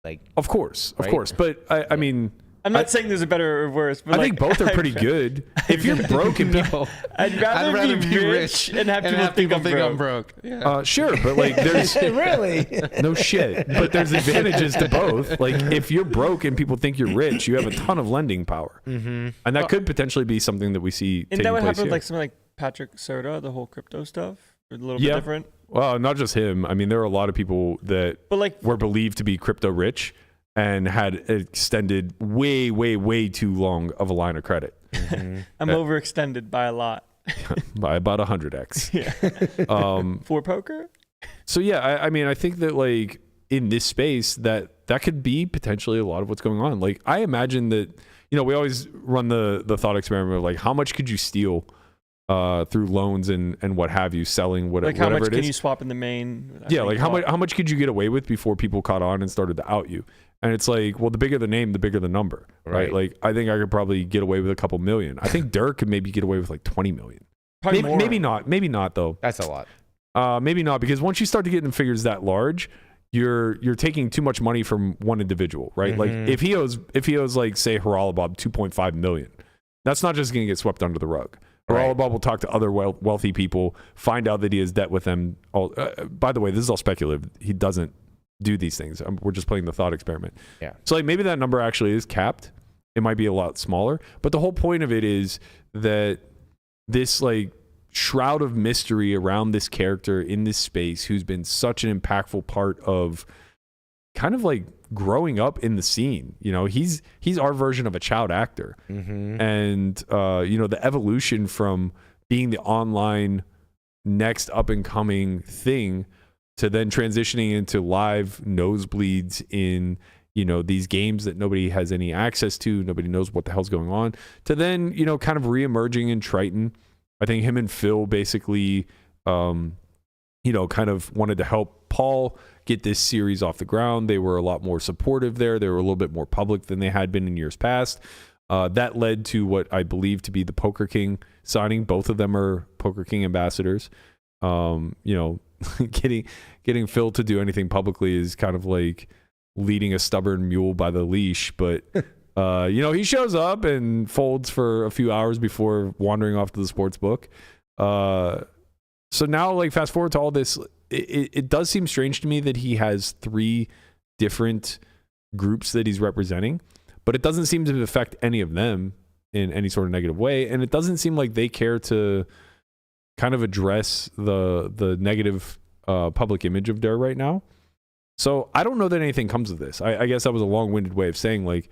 Like, Of course. Right? But I mean, I'm not saying there's a better or worse, but I like, think both are pretty good. If you're broke and people, I'd rather be rich and have people think I'm broke. Yeah. sure, but like there's really? no shit. But there's advantages to both. Like if you're broke and people think you're rich, you have a ton of lending power, and that could potentially be something that we see. And that would happen here. with like something like Patrick Soda, the whole crypto stuff, or a little bit different. Well, not just him. I mean, there are a lot of people that But like were believed to be crypto rich and had extended way, way, way too long of a line of credit. I'm overextended by a lot. By about 100x. Yeah. For poker? So yeah, I mean, I think that like in this space that could be potentially a lot of what's going on. Like I imagine that, we always run the thought experiment of like how much could you steal through loans and what have you, selling whatever Like how much it can is. you swap in the main? Yeah, like how much could you get away with before people caught on and started to out you? And it's like, well, the bigger the name, the bigger the number, right? Like I think I could probably get away with a couple million. I think Dirk could maybe get away with like 20 million. Probably more. Maybe not though. That's a lot. Maybe not, because once you start to get in figures that large, you're taking too much money from one individual, right? Like if he owes like say Haralabob 2.5 million, that's not just going to get swept under the rug. Haralabob will talk to other wealthy people, find out that he has debt with them. By the way, this is all speculative. He doesn't do these things. We're just playing the thought experiment. Yeah. So like maybe that number actually is capped. It might be a lot smaller, but the whole point of it is that this like shroud of mystery around this character in this space who's been such an impactful part of kind of like growing up in the scene. You know, he's our version of a child actor. And, you know, the evolution from being the online next up and coming thing to then transitioning into live nosebleeds in, you know, these games that nobody has any access to, nobody knows what the hell's going on, to then, you know, kind of reemerging in Triton. I think him and Phil basically, you know, kind of wanted to help Paul get this series off the ground. They were a lot more supportive there. They were a little bit more public than they had been in years past. That led to what I believe to be the Poker King signing. Both of them are Poker King ambassadors. You know, getting Phil to do anything publicly is kind of like leading a stubborn mule by the leash. But, you know, he shows up and folds for a few hours before wandering off to the sports book. So now, like, fast forward to all this, it does seem strange to me that he has 3 different groups that he's representing, but it doesn't seem to affect any of them in any sort of negative way. And it doesn't seem like they care to kind of address the negative public image of Durr right now. So I don't know that anything comes of this. I guess that was a long-winded way of saying, like,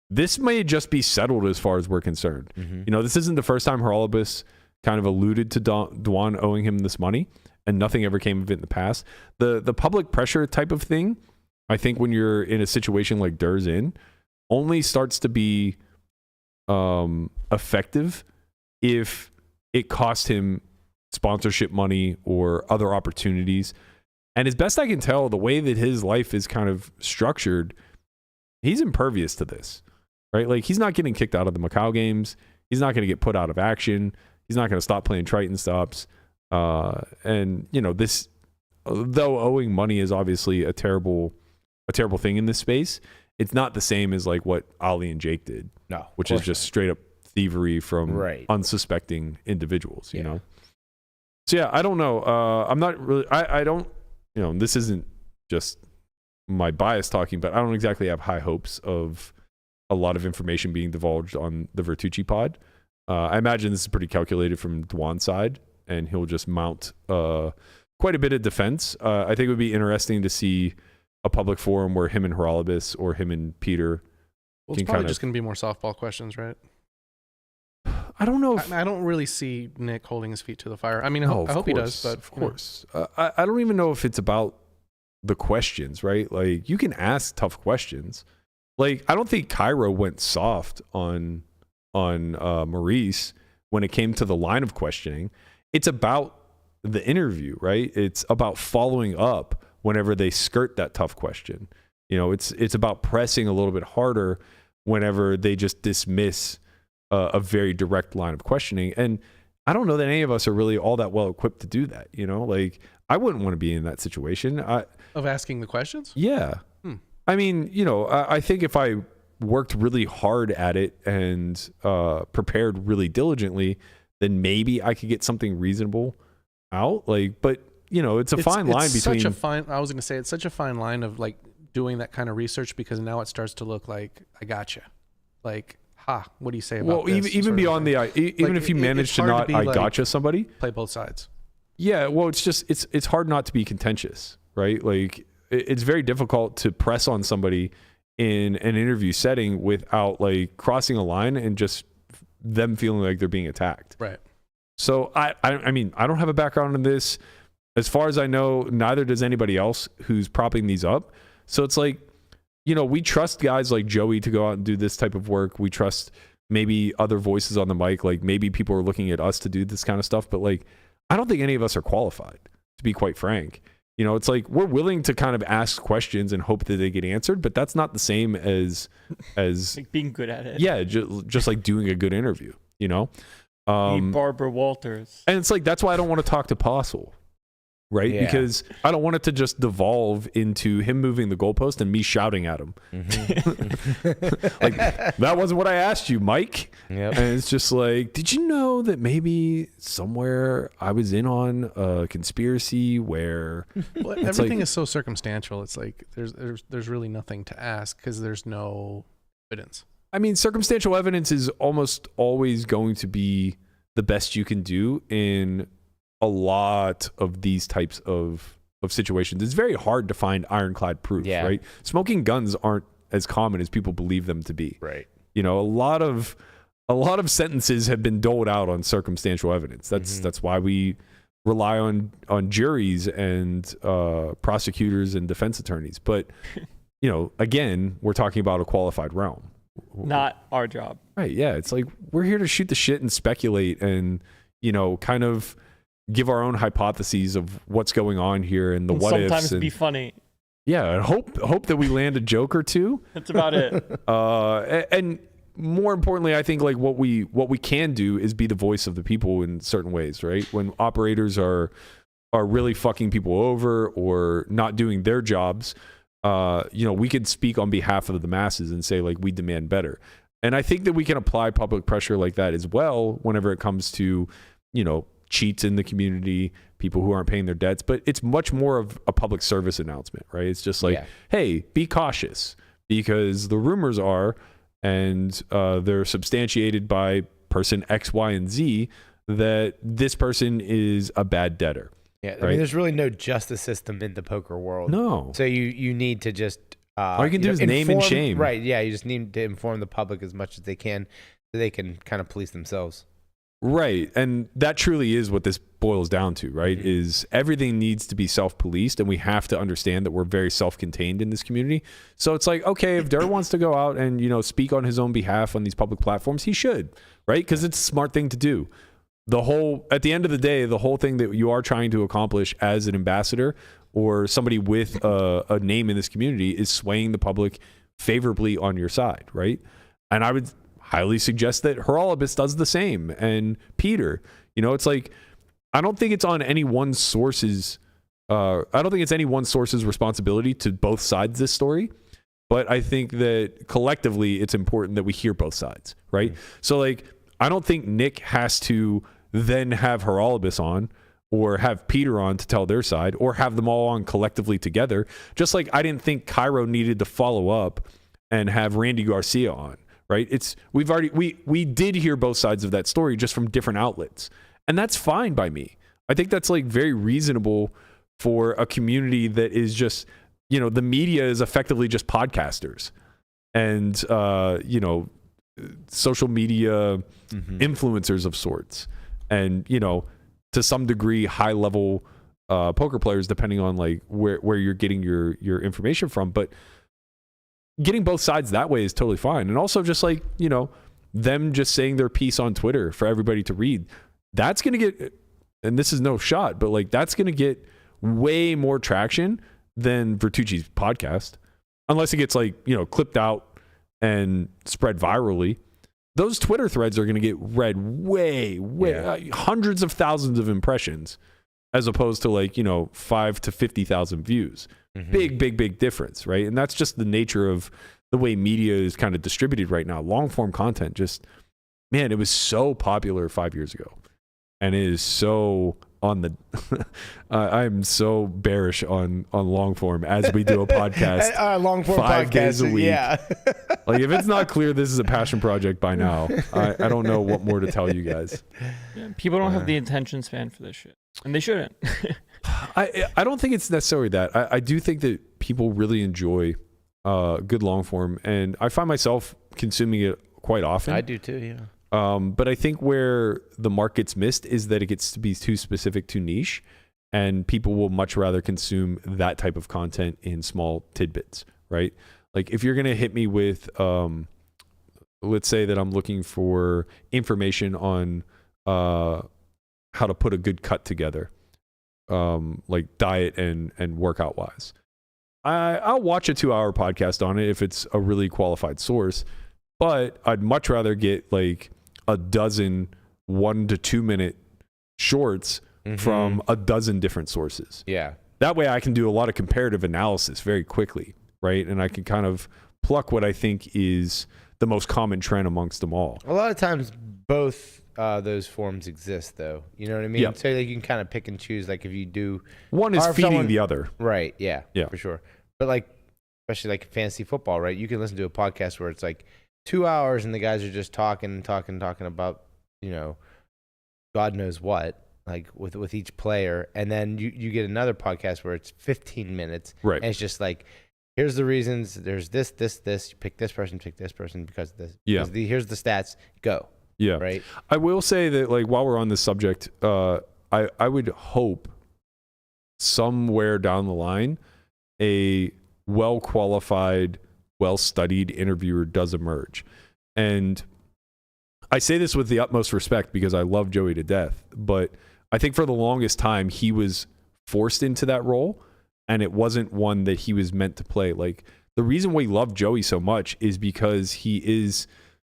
this may just be settled as far as we're concerned. You know, this isn't the first time Haralabos kind of alluded to Dwan owing him this money, and nothing ever came of it in the past. The public pressure type of thing, I think when you're in a situation like Durr's in, only starts to be effective if it cost him sponsorship money or other opportunities. And as best I can tell, the way that his life is kind of structured, he's impervious to this, right? Like, he's not getting kicked out of the Macau games. He's not going to get put out of action. He's not going to stop playing Triton stops. And, you know, this, though owing money is obviously a terrible thing in this space, it's not the same as like what Ali and Jake did. No, which is just straight up thievery from unsuspecting individuals, you know? So yeah, I don't know. I'm not really, I don't, you know, this isn't just my bias talking, but I don't exactly have high hopes of a lot of information being divulged on the Vertucci pod. I imagine this is pretty calculated from Dwan's side, and he'll just mount quite a bit of defense. I think it would be interesting to see a public forum where him and Haralabos or him and Peter. Well, it's probably just going to be more softball questions, right? I don't know. I don't really see Nick holding his feet to the fire. I mean, I hope he does, but of course. I don't even know if it's about the questions, right? Like, you can ask tough questions. Like, I don't think Cairo went soft on Maurice when it came to the line of questioning. It's about the interview, right? It's about following up whenever they skirt that tough question. You know, it's about pressing a little bit harder whenever they just dismiss a very direct line of questioning. And I don't know that any of us are really all that well equipped to do that. You know, like, I wouldn't want to be in that situation. Of asking the questions? Yeah. I mean, you know, I think if I worked really hard at it and prepared really diligently, then maybe I could get something reasonable out. Like, but you know, it's fine line between. I was going to say, it's such a fine line of like doing that kind of research, because now it starts to look like, I gotcha. Like, what do you say about this? Well, even beyond even if you manage to not, I gotcha somebody. Play both sides. Yeah, well, it's just, it's hard not to be contentious, right? Like, it's very difficult to press on somebody in an interview setting without like crossing a line and just them feeling like they're being attacked. Right. So I mean, I don't have a background in this. As far as I know, neither does anybody else who's propping these up. So it's like, you know, we trust guys like Joey to go out and do this type of work. We trust maybe other voices on the mic. Like, maybe people are looking at us to do this kind of stuff, but like, I don't think any of us are qualified, to be quite frank. You know, it's like, we're willing to kind of ask questions and hope that they get answered, but that's not the same as like being good at it. Yeah, just like doing a good interview, you know? Barbara Walters. And it's like, that's why I don't want to talk to Postle, right? Yeah. Because I don't want it to just devolve into him moving the goalpost and me shouting at him. Like, that wasn't what I asked you, Mike. Yep. And it's just like, did you know that maybe somewhere I was in on a conspiracy where everything is so circumstantial? It's like there's really nothing to ask because there's no evidence. I mean, circumstantial evidence is almost always going to be the best you can do in a lot of these types of situations, it's very hard to find ironclad proof, right? Smoking guns aren't as common as people believe them to be. Right. You know, a lot of sentences have been doled out on circumstantial evidence. That's why we rely on juries and prosecutors and defense attorneys. But you know, again, we're talking about a qualified realm. Not our job. Right. Yeah. It's like we're here to shoot the shit and speculate and, you know, kind of give our own hypotheses of what's going on here and the what ifs. Sometimes be funny. Yeah. And hope that we land a joke or two. That's about it. And more importantly, I think like what we can do is be the voice of the people in certain ways, right? When operators are really fucking people over or not doing their jobs, you know, we could speak on behalf of the masses and say like we demand better. And I think that we can apply public pressure like that as well whenever it comes to, you know, cheats in the community, people who aren't paying their debts. But it's much more of a public service announcement, right? It's just like, hey, be cautious because the rumors are, and they're substantiated by person X, Y, and Z, that this person is a bad debtor. Yeah, I mean, there's really no justice system in the poker world. No. So you need to just all you can do is name and shame. Right. Yeah. You just need to inform the public as much as they can, so they can kind of police themselves. Right. And that truly is what this boils down to, right? Mm-hmm. Is everything needs to be self-policed, and we have to understand that we're very self-contained in this community. So it's like, okay, if Dur wants to go out and, you know, speak on his own behalf on these public platforms, he should, right? Because it's a smart thing to do. At the end of the day, the whole thing that you are trying to accomplish as an ambassador or somebody with a name in this community is swaying the public favorably on your side, right? And I would highly suggest that Horolibus does the same, and Peter. You know, it's like, I don't think it's on any one source's responsibility to both sides this story, but I think that collectively it's important that we hear both sides, right? Mm-hmm. So like, I don't think Nick has to then have Horolibus on or have Peter on to tell their side or have them all on collectively together. Just like I didn't think Cairo needed to follow up and have Randy Garcia on, right? We did hear both sides of that story just from different outlets. And that's fine by me. I think that's like very reasonable for a community that is just, you know, the media is effectively just podcasters and, you know, social media influencers of sorts. And, you know, to some degree, high level poker players, depending on like where you're getting your information from. But getting both sides that way is totally fine. And also just like, you know, them just saying their piece on Twitter for everybody to read, that's going to get, and this is no shot, but like that's going to get way more traction than Vertucci's podcast, unless it gets like, you know, clipped out and spread virally. Those Twitter threads are going to get read way hundreds of thousands of impressions, as opposed to like, you know, 5 to 50,000 views. Mm-hmm. Big difference, right? And that's just the nature of the way media is kind of distributed right now. Long form content, just, man, it was so popular 5 years ago, and it is so on the. I'm so bearish on long form as we do a podcast. Long form 5 days a week. Yeah. Like if it's not clear this is a passion project by now, I don't know what more to tell you guys. Yeah, people don't have the attention span for this shit, and they shouldn't. I don't think it's necessarily that. I do think that people really enjoy good long form, and I find myself consuming it quite often. I do too, yeah. But I think where the mark gets missed is that it gets to be too specific, too niche, and people will much rather consume that type of content in small tidbits, right? Like if you're going to hit me with, let's say that I'm looking for information on how to put a good cut together, like diet and workout wise. I'll watch a 2-hour podcast on it if it's a really qualified source, but I'd much rather get like a dozen 1 to 2 minute shorts from a dozen different sources. Yeah. That way I can do a lot of comparative analysis very quickly, right? And I can kind of pluck what I think is the most common trend amongst them all. A lot of times both those forms exist, though. You know what I mean? Yep. So like, you can kind of pick and choose. Like if you do, one is feeding the other, right? Yeah, for sure. But like, especially like fantasy football, right? You can listen to a podcast where it's like 2 hours and the guys are just talking about, you know, God knows what, like with each player, and then you get another podcast where it's 15 minutes, Right. And it's just like, here's the reasons. There's this. You pick this person because of this. Yeah. Here's the stats. Go. Yeah. Right. I will say that, like, while we're on this subject, I would hope somewhere down the line a well-qualified, well-studied interviewer does emerge. And I say this with the utmost respect because I love Joey to death, but I think for the longest time he was forced into that role, and it wasn't one that he was meant to play. Like, the reason we love Joey so much is because he is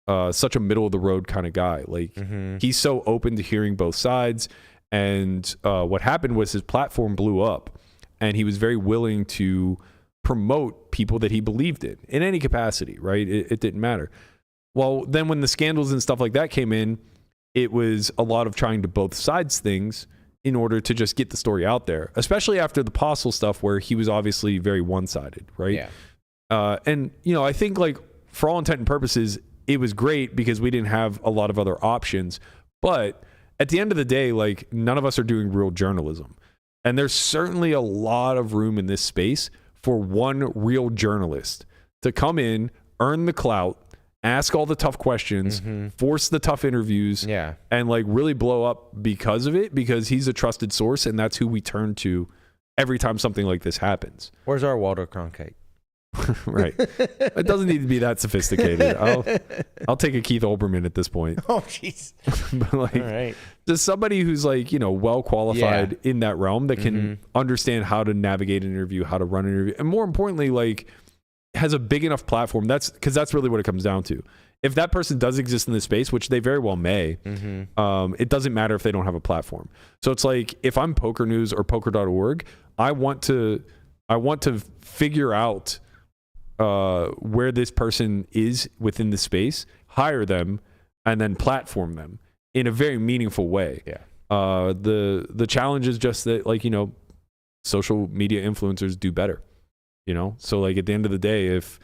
such a middle of the road kind of guy. Like, he's so open to hearing both sides. And what happened was his platform blew up, and he was very willing to promote people that he believed in any capacity, right? It didn't matter. Well, then when the scandals and stuff like that came in, it was a lot of trying to both sides things in order to just get the story out there, especially after the Apostle stuff where he was obviously very one-sided, right? Yeah. And, I think, like, for all intent and purposes, it was great because we didn't have a lot of other options. But at the end of the day, like, none of us are doing real journalism. And there's certainly a lot of room in this space for one real journalist to come in, earn the clout, ask all the tough questions, force the tough interviews, and, like, really blow up because of it, because he's a trusted source, and that's who we turn to every time something like this happens. Where's our Walter Cronkite? Right. It doesn't need to be that sophisticated. I'll take a Keith Olbermann at this point. Oh, jeez. But, like, All right. just somebody who's, like, well qualified in that realm that can understand how to navigate an interview, how to run an interview, and more importantly, like, has a big enough platform. That's because that's really what it comes down to. If that person does exist in this space, which they very well may, it doesn't matter if they don't have a platform. So it's like, if I'm Poker News or poker.org, I want to figure out where this person is within the space, hire them, and then platform them in a very meaningful way. Yeah. The challenge is just that, like, social media influencers do better. So, like, at the end of the day, if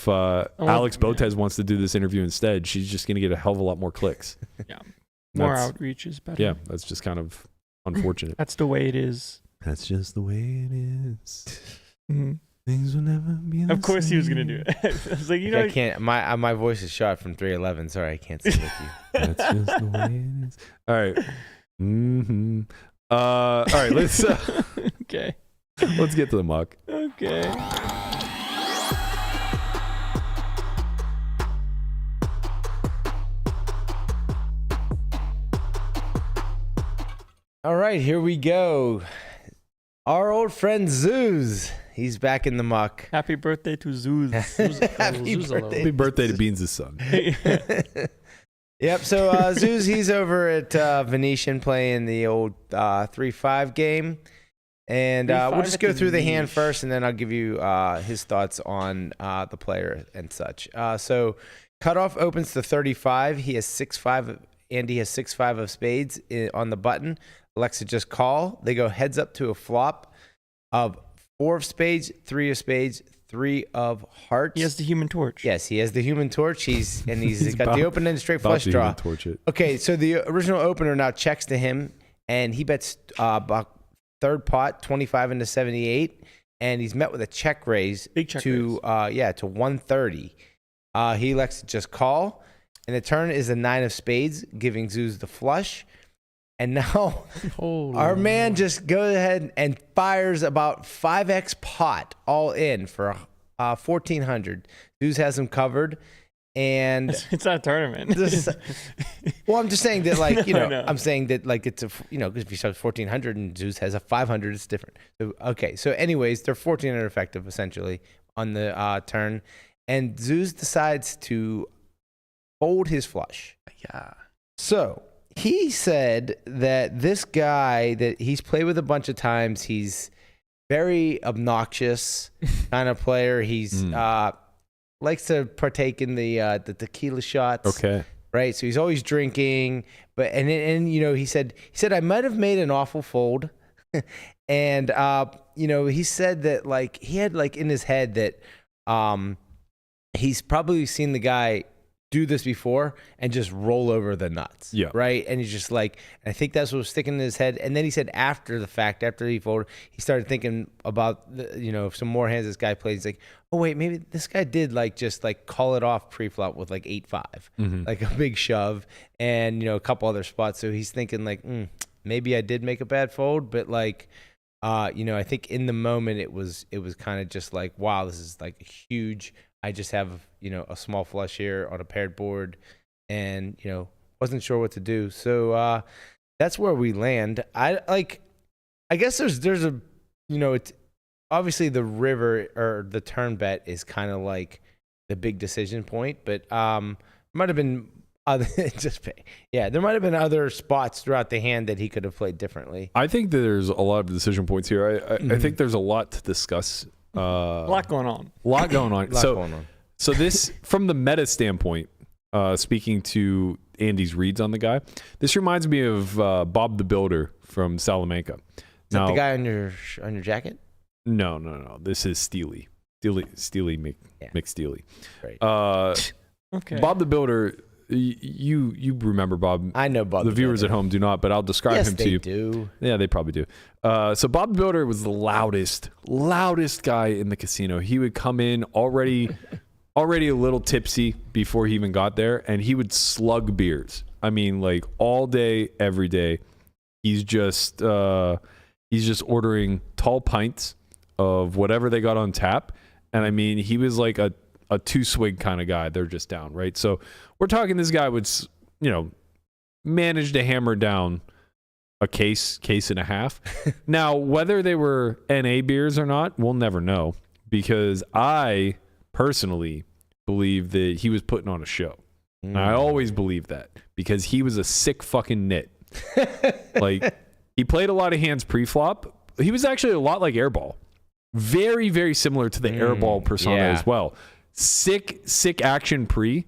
Alex Botez wants to do this interview instead, she's just going to get a hell of a lot more clicks. Yeah. More outreach is better. Yeah, that's just kind of unfortunate. That's the way it is. That's just the way it is. Things will never be the Of course same. he was going to do it. I was like, I can't. My voice is shot from 311. Sorry, I can't sing with you. That's just the way it is. All right. All right, let's Okay. let's get to the muck. Okay. All right, here we go. Our old friend Zeus. He's back in the muck. Happy birthday to Zeus. Happy birthday. Happy birthday to Beans' son. Yep, so Zeus, he's over at Venetian playing the old 3-5 game. And we'll just go through the hand first, and then I'll give you his thoughts on the player and such. So cutoff opens to 35. He has 6-5. Andy has 6-5 of spades on the button. Alexa just call. They go heads up to a flop of 4 of spades, 3 of spades, 3 of hearts. He has the Human Torch. Yes, he has the Human Torch. He's got the open-ended straight flush draw. Torch it. Okay, so the original opener now checks to him, and he bets third pot 25 into 78, and he's met with a check raise. Big check to 130. He elects to just call, and the turn is a 9 of spades, giving Zeus the flush. And now our man just goes ahead and fires about 5x pot all in for 1,400. Zeus has him covered. And it's not a tournament. Well, I'm just saying that, like, No. I'm saying that, like, it's because if you start 1,400 and Zeus has a 500, it's different. So, okay. So anyways, they're 1,400 effective essentially on the turn. And Zeus decides to fold his flush. Yeah. So he said that this guy that he's played with a bunch of times, he's very obnoxious kind of player. He's likes to partake in the tequila shots. Okay. Right. So he's always drinking. But he said I might have made an awful fold. And he said that, like, he had, like, in his head that he's probably seen the guy do this before and just roll over the nuts. Yeah. Right. And he's just like, I think that's what was sticking in his head. And then he said after the fact, after he folded, he started thinking about, some more hands this guy played. He's like, oh, wait, maybe this guy did just call it off pre-flop with like 8-5, like a big shove and, a couple other spots. So he's thinking like, maybe I did make a bad fold, but I think in the moment it was kind of just like, wow, this is like huge. I just have, a small flush here on a paired board and, wasn't sure what to do. So that's where we land. I guess there's a, it's obviously the river or the turn bet is kind of like the big decision point, but might have been there might have been other spots throughout the hand that he could have played differently. I think there's a lot of decision points here. I think there's a lot to discuss. A lot going on. So this, from the meta standpoint, speaking to Andy's reads on the guy, this reminds me of Bob the Builder from Salamanca. Is that the guy on your jacket? No. This is Steely McSteely. Right. Okay. Bob the Builder. You remember Bob? I know Bob. The viewers at home do not, but I'll describe him to you. Yes, they do. Yeah, they probably do. So Bob the Builder was the loudest guy in the casino. He would come in already a little tipsy before he even got there, and he would slug beers. I mean, like all day, every day. He's just ordering tall pints of whatever they got on tap, and I mean, he was like a 2-swig kind of guy. They're just down, right? So we're talking this guy would, manage to hammer down a case and a half. Now, whether they were NA beers or not, we'll never know, because I personally believe that he was putting on a show. And I always believe that because he was a sick fucking nit. Like, he played a lot of hands pre-flop. He was actually a lot like Airball. Very, very similar to the Airball persona as well. Sick action pre,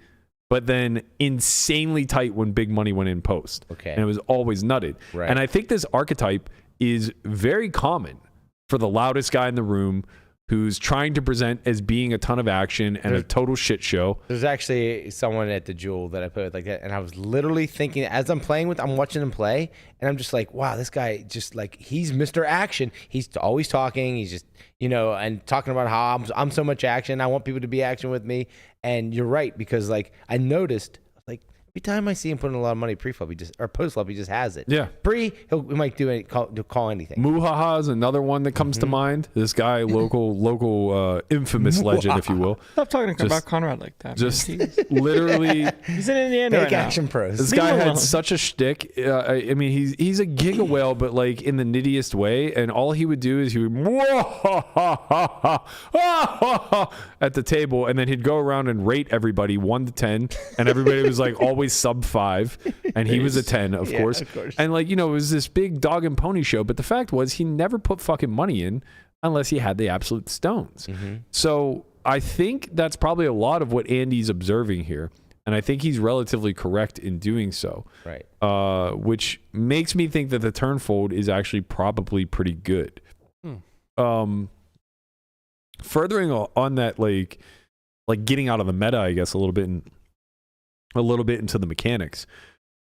but then insanely tight when big money went in post. Okay. And it was always nutted. Right. And I think this archetype is very common for the loudest guy in the room who's trying to present as being a ton of action and a total shit show. There's actually someone at the Jewel that I played with like that, and I was literally thinking as I'm watching him play, and I'm just like, wow, this guy just like, he's Mr. Action. He's always talking. He's just, and talking about how I'm so much action. I want people to be action with me. And you're right, because like I noticed, like every time I see him putting a lot of money pre-flop, or post-flop, he just has it. Yeah. He might do it, he'll call anything. Muhaha is another one that comes to mind. This guy, local infamous legend, if you will. Stop talking about Conrad like that. Just man. literally. He's in Indiana right action now. pros. This Leave guy him alone. had such a shtick. I mean, he's a giga whale, but like in the nittiest way. And all he would do is he would at the table, and then he'd go around and rate everybody 1 to 10, and everybody was like always sub 5, and he was a 10, of course. And like, it was this big dog and pony show. But the fact was, he never put fucking money in unless he had the absolute stones. So I think that's probably a lot of what Andy's observing here. And I think he's relatively correct in doing so. Right. Which makes me think that the turn fold is actually probably pretty good. Furthering on that, like getting out of the meta, I guess, a little bit into the mechanics.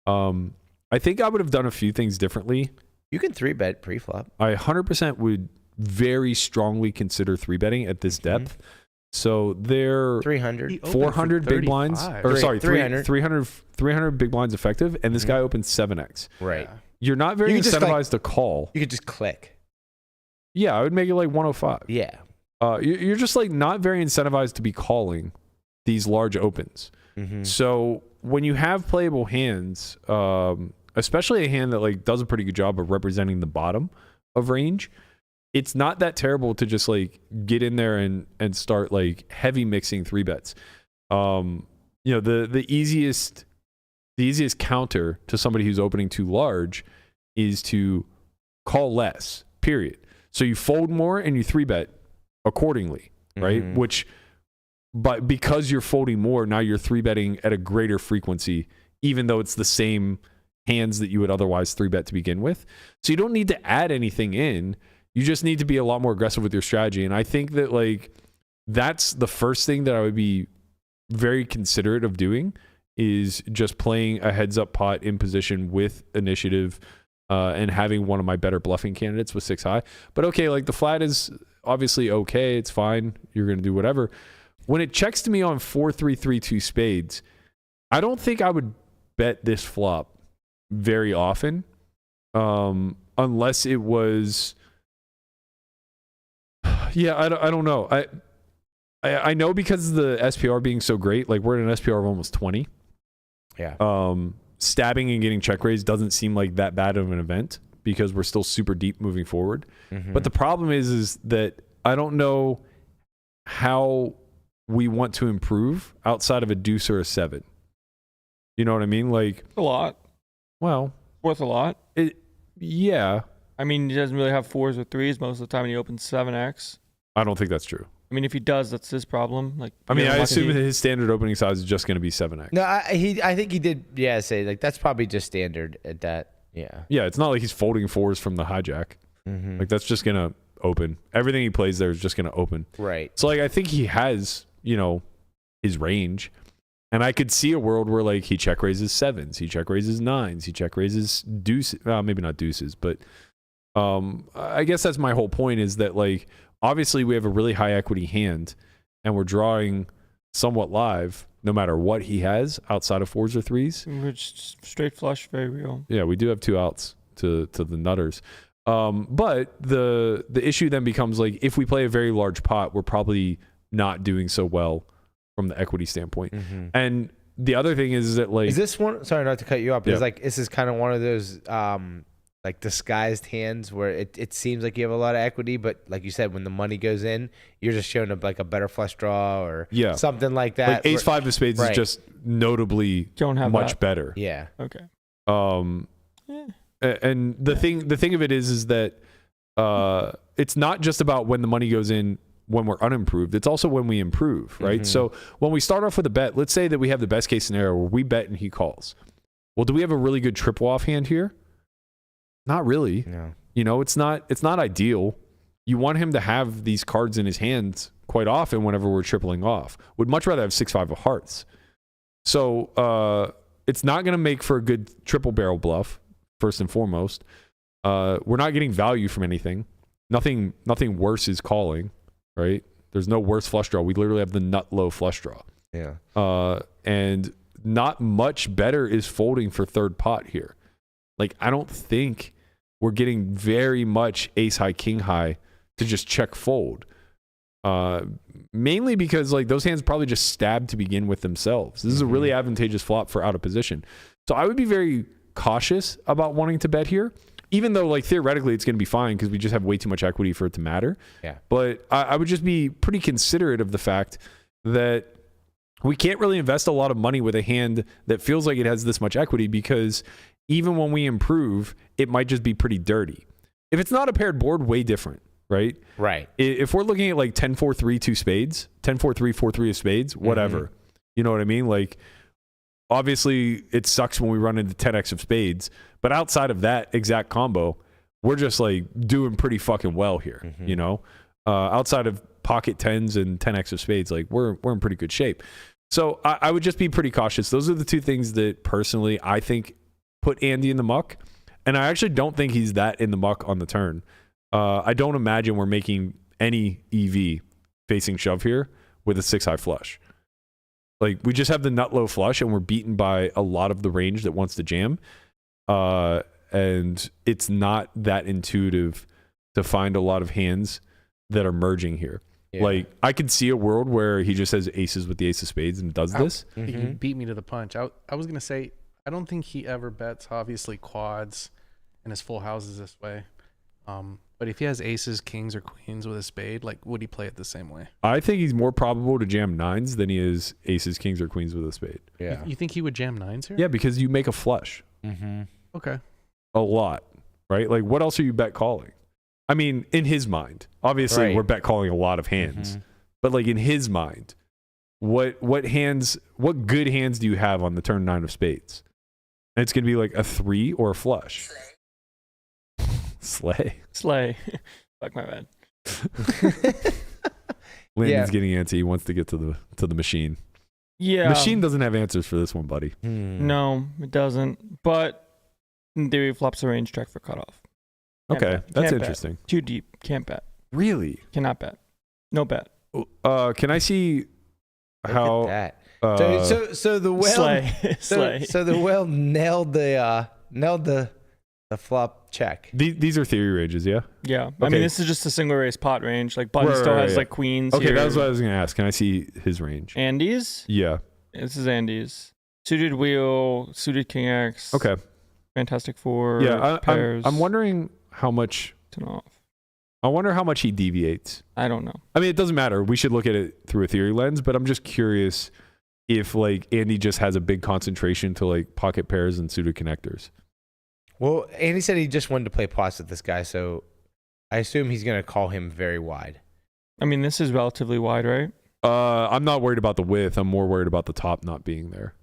I think I would have done a few things differently. You can 3-bet pre-flop. I 100% would very strongly consider 3-betting at this depth. So they're 300. 400 big blinds, or sorry, 300. 300 big blinds effective, and this guy opens 7x. Right. You're not very You could just, incentivized to call. You could just click. Yeah, I would make it like 105. Yeah. You're just like not very incentivized to be calling these large opens. So when you have playable hands, especially a hand that like does a pretty good job of representing the bottom of range, it's not that terrible to just like get in there and start like heavy mixing 3-bets. The easiest counter to somebody who's opening too large is to call less, period. So you fold more and you 3-bet accordingly, right? But because you're folding more, now you're 3-betting at a greater frequency, even though it's the same hands that you would otherwise 3-bet to begin with. So you don't need to add anything in. You just need to be a lot more aggressive with your strategy. And I think that like that's the first thing that I would be very considerate of doing is just playing a heads up pot in position with initiative and having one of my better bluffing candidates with 6 high. But okay, like the flat is obviously okay. It's fine. You're going to do whatever. When it checks to me on 4-3-3-2 spades, I don't think I would bet this flop very often unless it was... Yeah, I don't know. I know because of the SPR being so great, like we're at an SPR of almost 20. Yeah. Stabbing and getting check raised doesn't seem like that bad of an event because we're still super deep moving forward. But the problem is that I don't know how we want to improve outside of a deuce or a 7. You know what I mean? Like A lot. Well, Worth a lot. Yeah. I mean, he doesn't really have 4s or 3s most of the time, and he opens 7x. I don't think that's true. I mean, if he does, that's his problem. Like, I mean, I assume that his standard opening size is just going to be 7x. No, I think he did. Yeah, say like that's probably just standard at that. Yeah. Yeah, it's not like he's folding 4s from the hijack. Like that's just going to open. Everything he plays there is just going to open. Right. So like I think he has, his range. And I could see a world where like he check raises 7s, he check raises 9s, he check raises deuces. Well, maybe not deuces, but I guess that's my whole point is that like obviously we have a really high equity hand and we're drawing somewhat live no matter what he has outside of 4s or 3s. We're just straight flush, very real. Yeah, we do have 2 outs to the nutters. But the issue then becomes like if we play a very large pot, we're probably not doing so well from the equity standpoint. And the other thing is that like... Is this one... Sorry not to cut you off, but Yeah. it's like this is kind of one of those like disguised hands where it seems like you have a lot of equity, but like you said, when the money goes in, you're just showing like a better flush draw or something like that. Like ace-5 of spades is just notably Don't have much that. better. Yeah. Okay. And the thing of it is that it's not just about when the money goes in when we're unimproved. It's also when we improve, right? So when we start off with a bet, let's say that we have the best case scenario where we bet and he calls. Well, do we have a really good triple off hand here? Not really. No. It's not ideal. You want him to have these cards in his hands quite often whenever we're tripling off. Would much rather have 6-5 of hearts. So it's not going to make for a good triple barrel bluff, first and foremost. We're not getting value from anything. Nothing worse is calling, right? There's no worse flush draw. We literally have the nut low flush draw. Yeah. And not much better is folding for third pot here. Like, I don't think we're getting very much ace high, king high to just check fold. Mainly because like those hands probably just stabbed to begin with themselves. This is a really advantageous flop for out of position. So I would be very cautious about wanting to bet here, even though like theoretically it's going to be fine because we just have way too much equity for it to matter. Yeah. But I would just be pretty considerate of the fact that we can't really invest a lot of money with a hand that feels like it has this much equity because even when we improve, it might just be pretty dirty. If it's not a paired board, way different, right? Right. If we're looking at like 10-4-3, 2 spades, 10-4-3, 4-3 of spades, whatever. You know what I mean? Like, obviously, it sucks when we run into 10x of spades, but outside of that exact combo, we're just like doing pretty fucking well here, outside of pocket 10s and 10x of spades, like we're in pretty good shape. So I would just be pretty cautious. Those are the two things that personally I think put Andy in the muck. And I actually don't think he's that in the muck on the turn. I don't imagine we're making any EV facing shove here with a 6-high flush. Like, we just have the nut low flush and we're beaten by a lot of the range that wants to jam. And it's not that intuitive to find a lot of hands that are merging here. Yeah. Like, I could see a world where he just has aces with the ace of spades and does this. He beat me to the punch. I was going to say, I don't think he ever bets, obviously, quads and his full houses this way. But if he has aces, kings, or queens with a spade, like, would he play it the same way? I think he's more probable to jam 9s than he is aces, kings, or queens with a spade. Yeah. You think he would jam 9s here? Yeah, because you make a flush. Okay. A lot, right? Like, what else are you bet calling? I mean, in his mind, obviously we're bet calling a lot of hands, but like in his mind, what good hands do you have on the turn 9 of spades? And it's going to be like a 3 or a flush. Slay. Fuck my bad. Landon's getting antsy. He wants to get to the machine. Yeah. Machine doesn't have answers for this one, buddy. No, it doesn't. But in theory, flops a range check for cutoff. Can't Okay, bet. that's Can't interesting. Bet. Too deep. Can't bet. Really? Cannot bet. No bet. Can I see how? Look at that. So the whale Slay. So the whale nailed the flop check. These are theory ranges, yeah. Yeah. I Okay. mean, this is just a single race pot range. Like Button still has like queens. Okay, here. that was what I was gonna ask. Can I see his range? Andes. Yeah. This is Andes. Suited wheel. Suited King X. Okay. Fantastic Four. Yeah, Pairs. I'm wondering how much. Turn off. I wonder how much he deviates. I don't know. I mean, it doesn't matter. We should look at it through a theory lens, but I'm just curious if like Andy just has a big concentration to like pocket pairs and suited connectors. Well, Andy said he just wanted to play pots with this guy, so I assume he's going to call him very wide. I mean, this is relatively wide, right? I'm not worried about the width. I'm more worried about the top not being there.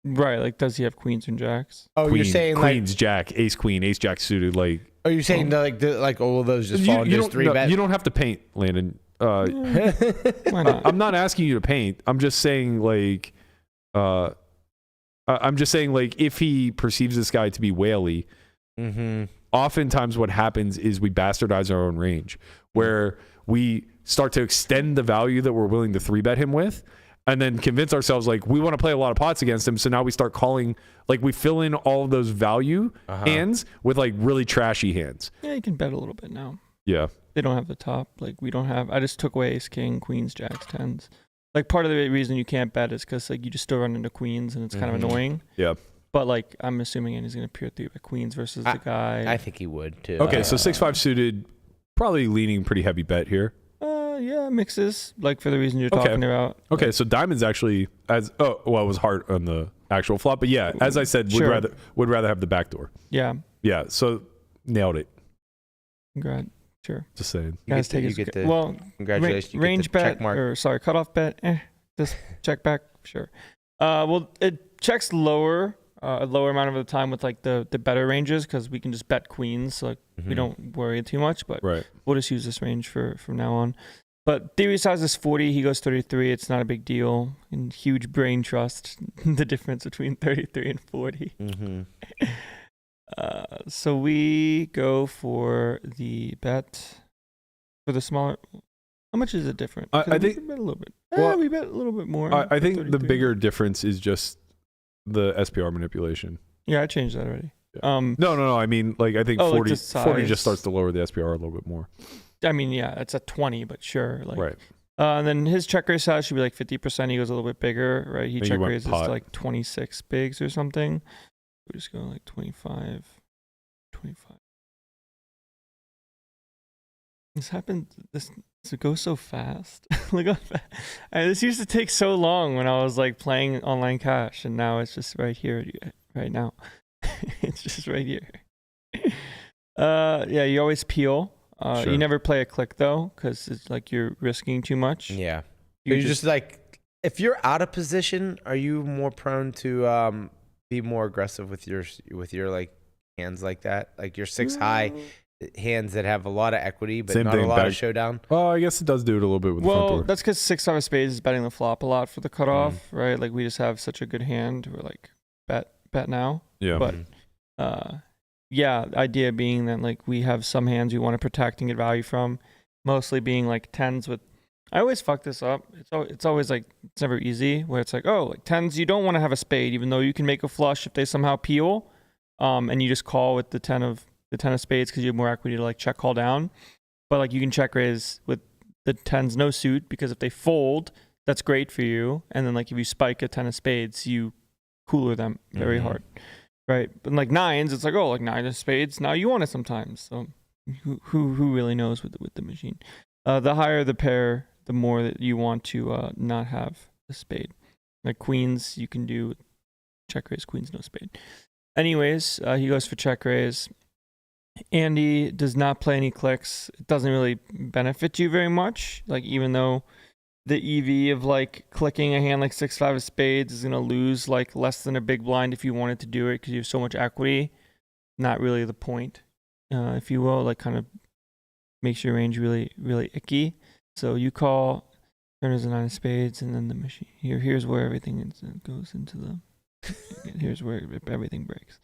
Right. Like, does he have queens and jacks? Oh, you're saying queens, jack, ace, queen, ace, jack suited. Like, are you saying like all of those just fall into just 3-bet? You don't have to paint, Landon. Why not? I'm not asking you to paint. I'm just saying like, if he perceives this guy to be whaley, oftentimes what happens is we bastardize our own range, where we start to extend the value that we're willing to 3-bet him with, and then convince ourselves like we want to play a lot of pots against him. So now we start calling, like we fill in all of those value hands with like really trashy hands. Yeah, you can bet a little bit now. Yeah. They don't have the top. Like, we don't have. I just took away ace, king, queens, jacks, tens. Like, part of the reason you can't bet is because like you just still run into queens and it's kind of annoying. Yeah. But like, I'm assuming Andy's gonna pure 3-bet queens versus the guy. I think he would too. Okay, so 6-5 suited, probably leaning pretty heavy bet here. Yeah, mixes, like for the reason you're talking about. Okay, so diamonds actually it was hard on the actual flop, but yeah, as I said, would rather have the back door. Yeah. Yeah, so nailed it. Congrats. Congratulations. Just saying. Congratulations. Range bet cutoff bet. Just check back. Sure. Well, it checks lower, a lower amount of the time with like the better ranges because we can just bet queens, so like we don't worry too much. But we'll just use this range from now on. But theory size is 40. He goes 33. It's not a big deal. And huge brain trust. The difference between 33 and 40. So we go for the bet for the smaller. How much is it different? I think we bet a little bit. We bet a little bit more. I think the bigger difference is just the SPR manipulation. Yeah, I changed that already. Yeah. No. I mean, like I think 40 just starts to lower the SPR a little bit more. I mean, yeah, it's a 20, but sure. Like, right. And then his check raise size should be like 50%. He goes a little bit bigger, right? He check raises to like 26 bigs or something. We're just going like 25. This happened. It goes so fast. Look how fast. This used to take so long when I was like playing online cash, and now it's just right here, right now. It's just right here. Yeah, you always peel. Sure. You never play a click though, because it's like you're risking too much. Yeah. You're just like, if you're out of position, are you more prone to be more aggressive with your like hands like that? Like your 6 high hands that have a lot of equity, but not a lot of showdown. Oh, I guess it does do it a little bit with the front door. That's because 6-5 of spades is betting the flop a lot for the cutoff, right? Like we just have such a good hand. We're like bet now. Yeah. But yeah, the idea being that like we have some hands we want to protect and get value from, mostly being like tens with. I always fuck this up. It's always like it's never easy where it's like, oh, like tens you don't want to have a spade even though you can make a flush if they somehow peel, and you just call with the 10 of spades because you have more equity to like check call down, but like you can check raise with the 10s no suit because if they fold that's great for you, and then like if you spike a 10 of spades you cooler them very hard, right? But like 9s it's like, oh, like 9 of spades now you want it sometimes, so who really knows with the machine. The higher the pair the more that you want to not have the spade. Like queens you can do check raise, queens no spade. Anyways, he goes for check raise. Andy does not play any clicks. It doesn't really benefit you very much. Like even though the EV of like clicking a hand like 6-5 of spades is gonna lose like less than a big blind if you wanted to do it because you have so much equity. Not really the point, if you will. Like kind of makes your range really really icky. So you call Turn is a 9 of spades, and then the machine. Here's where everything goes into the. Here's where everything breaks.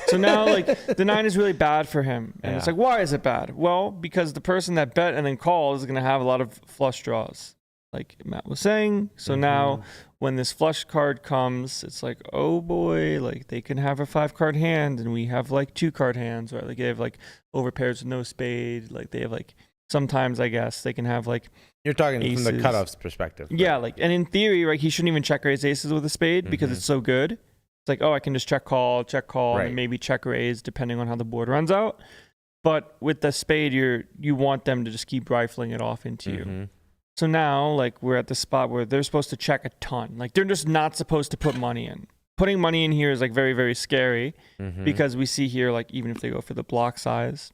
So now, like, the 9 is really bad for him. And it's like, why is it bad? Well, because the person that bet and then calls is going to have a lot of flush draws, like Matt was saying. So now, when this flush card comes, it's like, oh boy, like, they can have a 5-card hand, and we have, like, 2-card hands, right? Like, they have, like, overpairs with no spade. Like, they have, like, sometimes, I guess, they can have, like, You're talking aces. from the cutoff's perspective. Right? Yeah, like, and in theory, right, he shouldn't even check raise aces with a spade because it's so good. It's like, oh, I can just check call, Right. and maybe check raise depending on how the board runs out. But with the spade, you want them to just keep rifling it off into you. So now, like, we're at the spot where they're supposed to check a ton. Like, they're just not supposed to put money in. Putting money in here is, like, very, very scary because we see here, like, even if they go for the block size,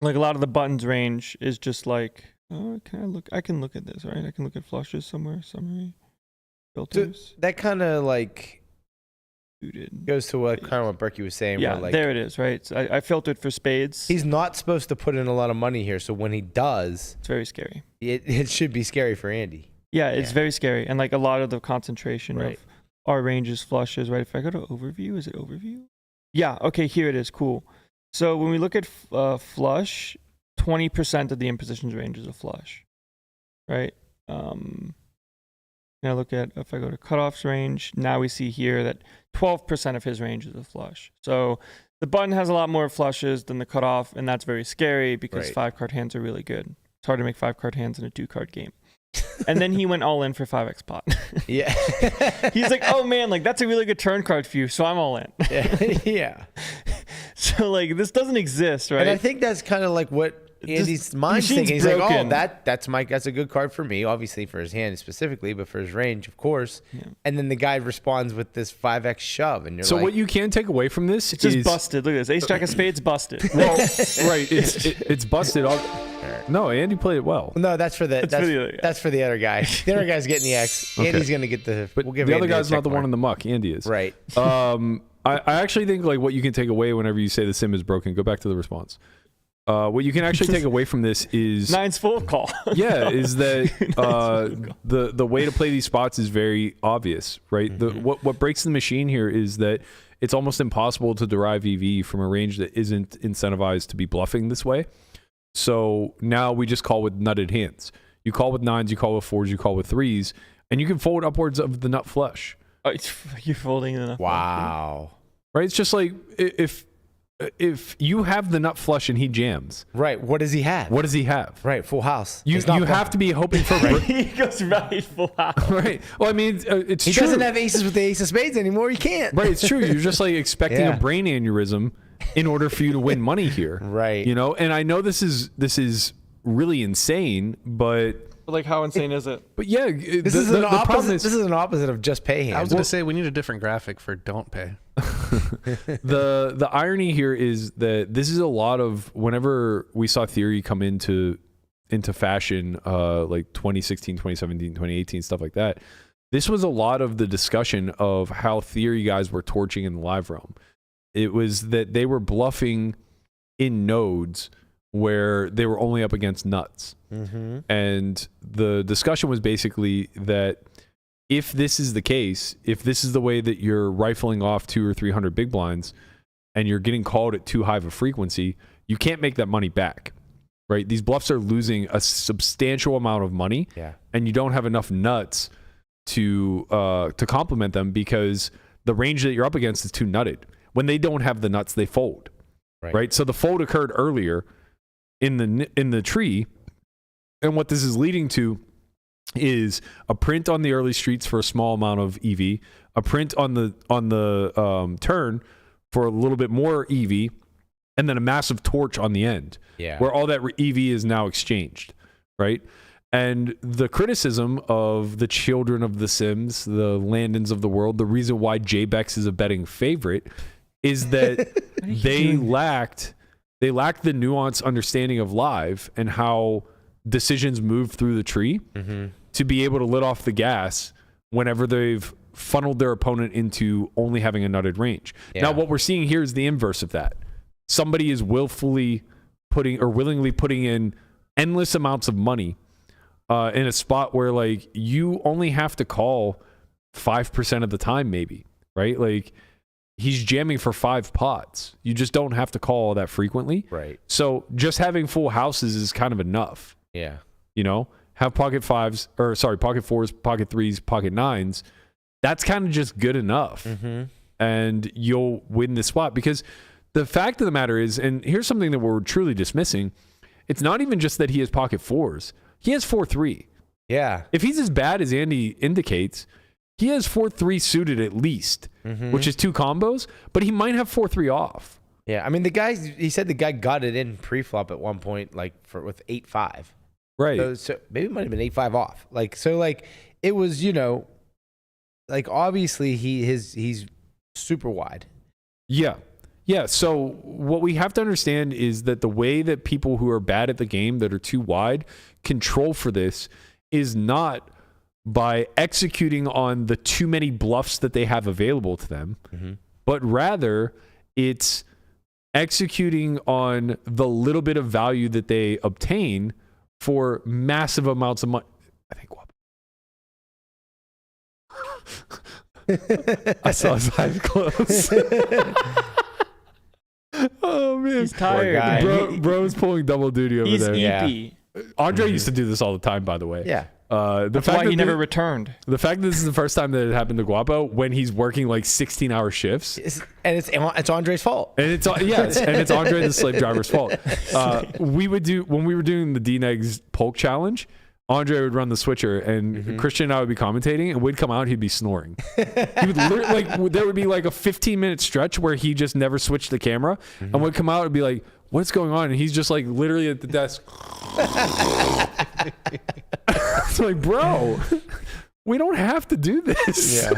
like, a lot of the buttons range is just like, oh, I can look at this, right? I can look at flushes somewhere, summary, filters. So that kind of, like, Suited. goes to what kind of what Berkey was saying. Yeah, where, like, there it is, right? So I filtered for spades. he's not supposed to put in a lot of money here, so when he does, It's very scary. it should be scary for Andy. Yeah, it's very scary. And like a lot of the concentration Right. of our ranges flushes, right? If I go to overview, is it overview? Yeah, okay, here it is. Cool. So when we look at flush, 20% of the impositions range is a flush, right? Now look at, if I go to cutoffs range, now we see here that 12% of his range is a flush. So the button has a lot more flushes than the cutoff, and that's very scary because Right. 5-card hands are really good. It's hard to make 5-card hands in a 2-card game. And then he went all in for 5x pot. Yeah. He's like, oh man, like that's a really good turn card for you, so I'm all in. Yeah. So like this doesn't exist, right? And I think that's kind of like what Andy's mind's machine's thinking. He's like, broken. oh, that's a good card for me, obviously for his hand specifically, but for his range, of course. Yeah. And then the guy responds with this 5x shove, and you're So like, what you can take away from this It's just is busted. Look at this. Ace jack of spades busted. well, right? It's busted. No, Andy played it well. no, that's for the for the other guy. that's for the other guy. The other guy's getting the X. Okay. Andy's gonna get the. But We'll give the Andy other guy's check not the one mark. in the muck. Andy is. Right. I actually think like what you can take away whenever you say the sim is broken. Go back to the response. What you can actually take away from this is Nine's full call. yeah, is that the way to play these spots is very obvious, right? What breaks the machine here is that it's almost impossible to derive EV from a range that isn't incentivized to be bluffing this way. So now we just call with nutted hands. You call with 9s, you call with 4s, you call with 3s, and you can fold upwards of the nut flush. Oh, you're folding it enough. Wow. Right? It's just like if you have the nut flush and he jams, Right. What does he have? what does he have? Right. Full house. You It's not have to be hoping for He goes right full out. right. Well, I mean, it's He true. doesn't have aces with the ace of spades anymore. He can't. Right, it's true. You're just like expecting Yeah. a brain aneurysm in order for you to win money here. Right. You know, and I know this is really insane, but Like how insane is it? yeah, This the, is an the problem opposite. is This is an opposite of just pay I was hands. going to say we need a different graphic for don't pay. the irony here is that this is a lot of whenever we saw theory come into fashion, like 2016, 2017, 2018, stuff like that. This was a lot of the discussion of how theory guys were torching in the live realm. It was that they were bluffing in nodes where they were only up against nuts. And the discussion was basically that if this is the case, if this is the way that you're rifling off 200 or 300 big blinds and you're getting called at too high of a frequency, you can't make that money back, right? These bluffs are losing a substantial amount of money, and you don't have enough nuts to complement them because the range that you're up against is too nutted. When they don't have the nuts, they fold, right? So the fold occurred earlier in the tree, and what this is leading to is a print on the early streets for a small amount of EV, a print on the turn for a little bit more EV, and then a massive torch on the end, where all that EV is now exchanged, right? And the criticism of the children of the Sims, the Landons of the world, the reason why JBEX is a betting favorite is that they lacked the nuanced understanding of live and how decisions move through the tree to be able to let off the gas whenever they've funneled their opponent into only having a nutted range. Now, what we're seeing here is the inverse of that. Somebody is willingly putting in endless amounts of money in a spot where like you only have to call 5% of the time, maybe, right? Like he's jamming for 5 pots. You just don't have to call all that frequently. Right. So just having full houses is kind of enough. Yeah. You know, have pocket 5s, or sorry, pocket 4s, pocket 3s, pocket 9s. That's kind of just good enough. And you'll win this spot, because the fact of the matter is, and here's something that we're truly dismissing, it's not even just that he has pocket 4s. He has 4-3. Yeah. If he's as bad as Andy indicates, he has 4-3 suited at least, which is 2 combos, but he might have 4-3 off. Yeah. I mean, he said the guy got it in pre-flop at one point, like with 8-5. Right. So maybe it might have been 8-5 off. Like, so like it was, you know, like obviously he's super wide. Yeah. Yeah. So what we have to understand is that the way that people who are bad at the game, that are too wide, control for this is not by executing on the too many bluffs that they have available to them, but rather it's executing on the little bit of value that they obtain for massive amounts of money. I think I saw his eyes close. Oh man, He's tired. Bro's pulling double duty over He's there. EP. Andre used to do this all the time, by the way. Yeah. That's why he never returned. The fact that this is the first time that it happened to Guapo when he's working like 16-hour shifts, It's Andre's fault. and it's Andre the slave driver's fault. We would do, when we were doing the D-Negs Polk challenge, Andre would run the switcher, and Christian and I would be commentating, and we'd come out, he'd be snoring. He would like, there would be like a 15-minute stretch where he just never switched the camera, and would come out and be like, "What's going on?" And he's just like literally at the desk. It's like, bro, we don't have to do this. Yeah.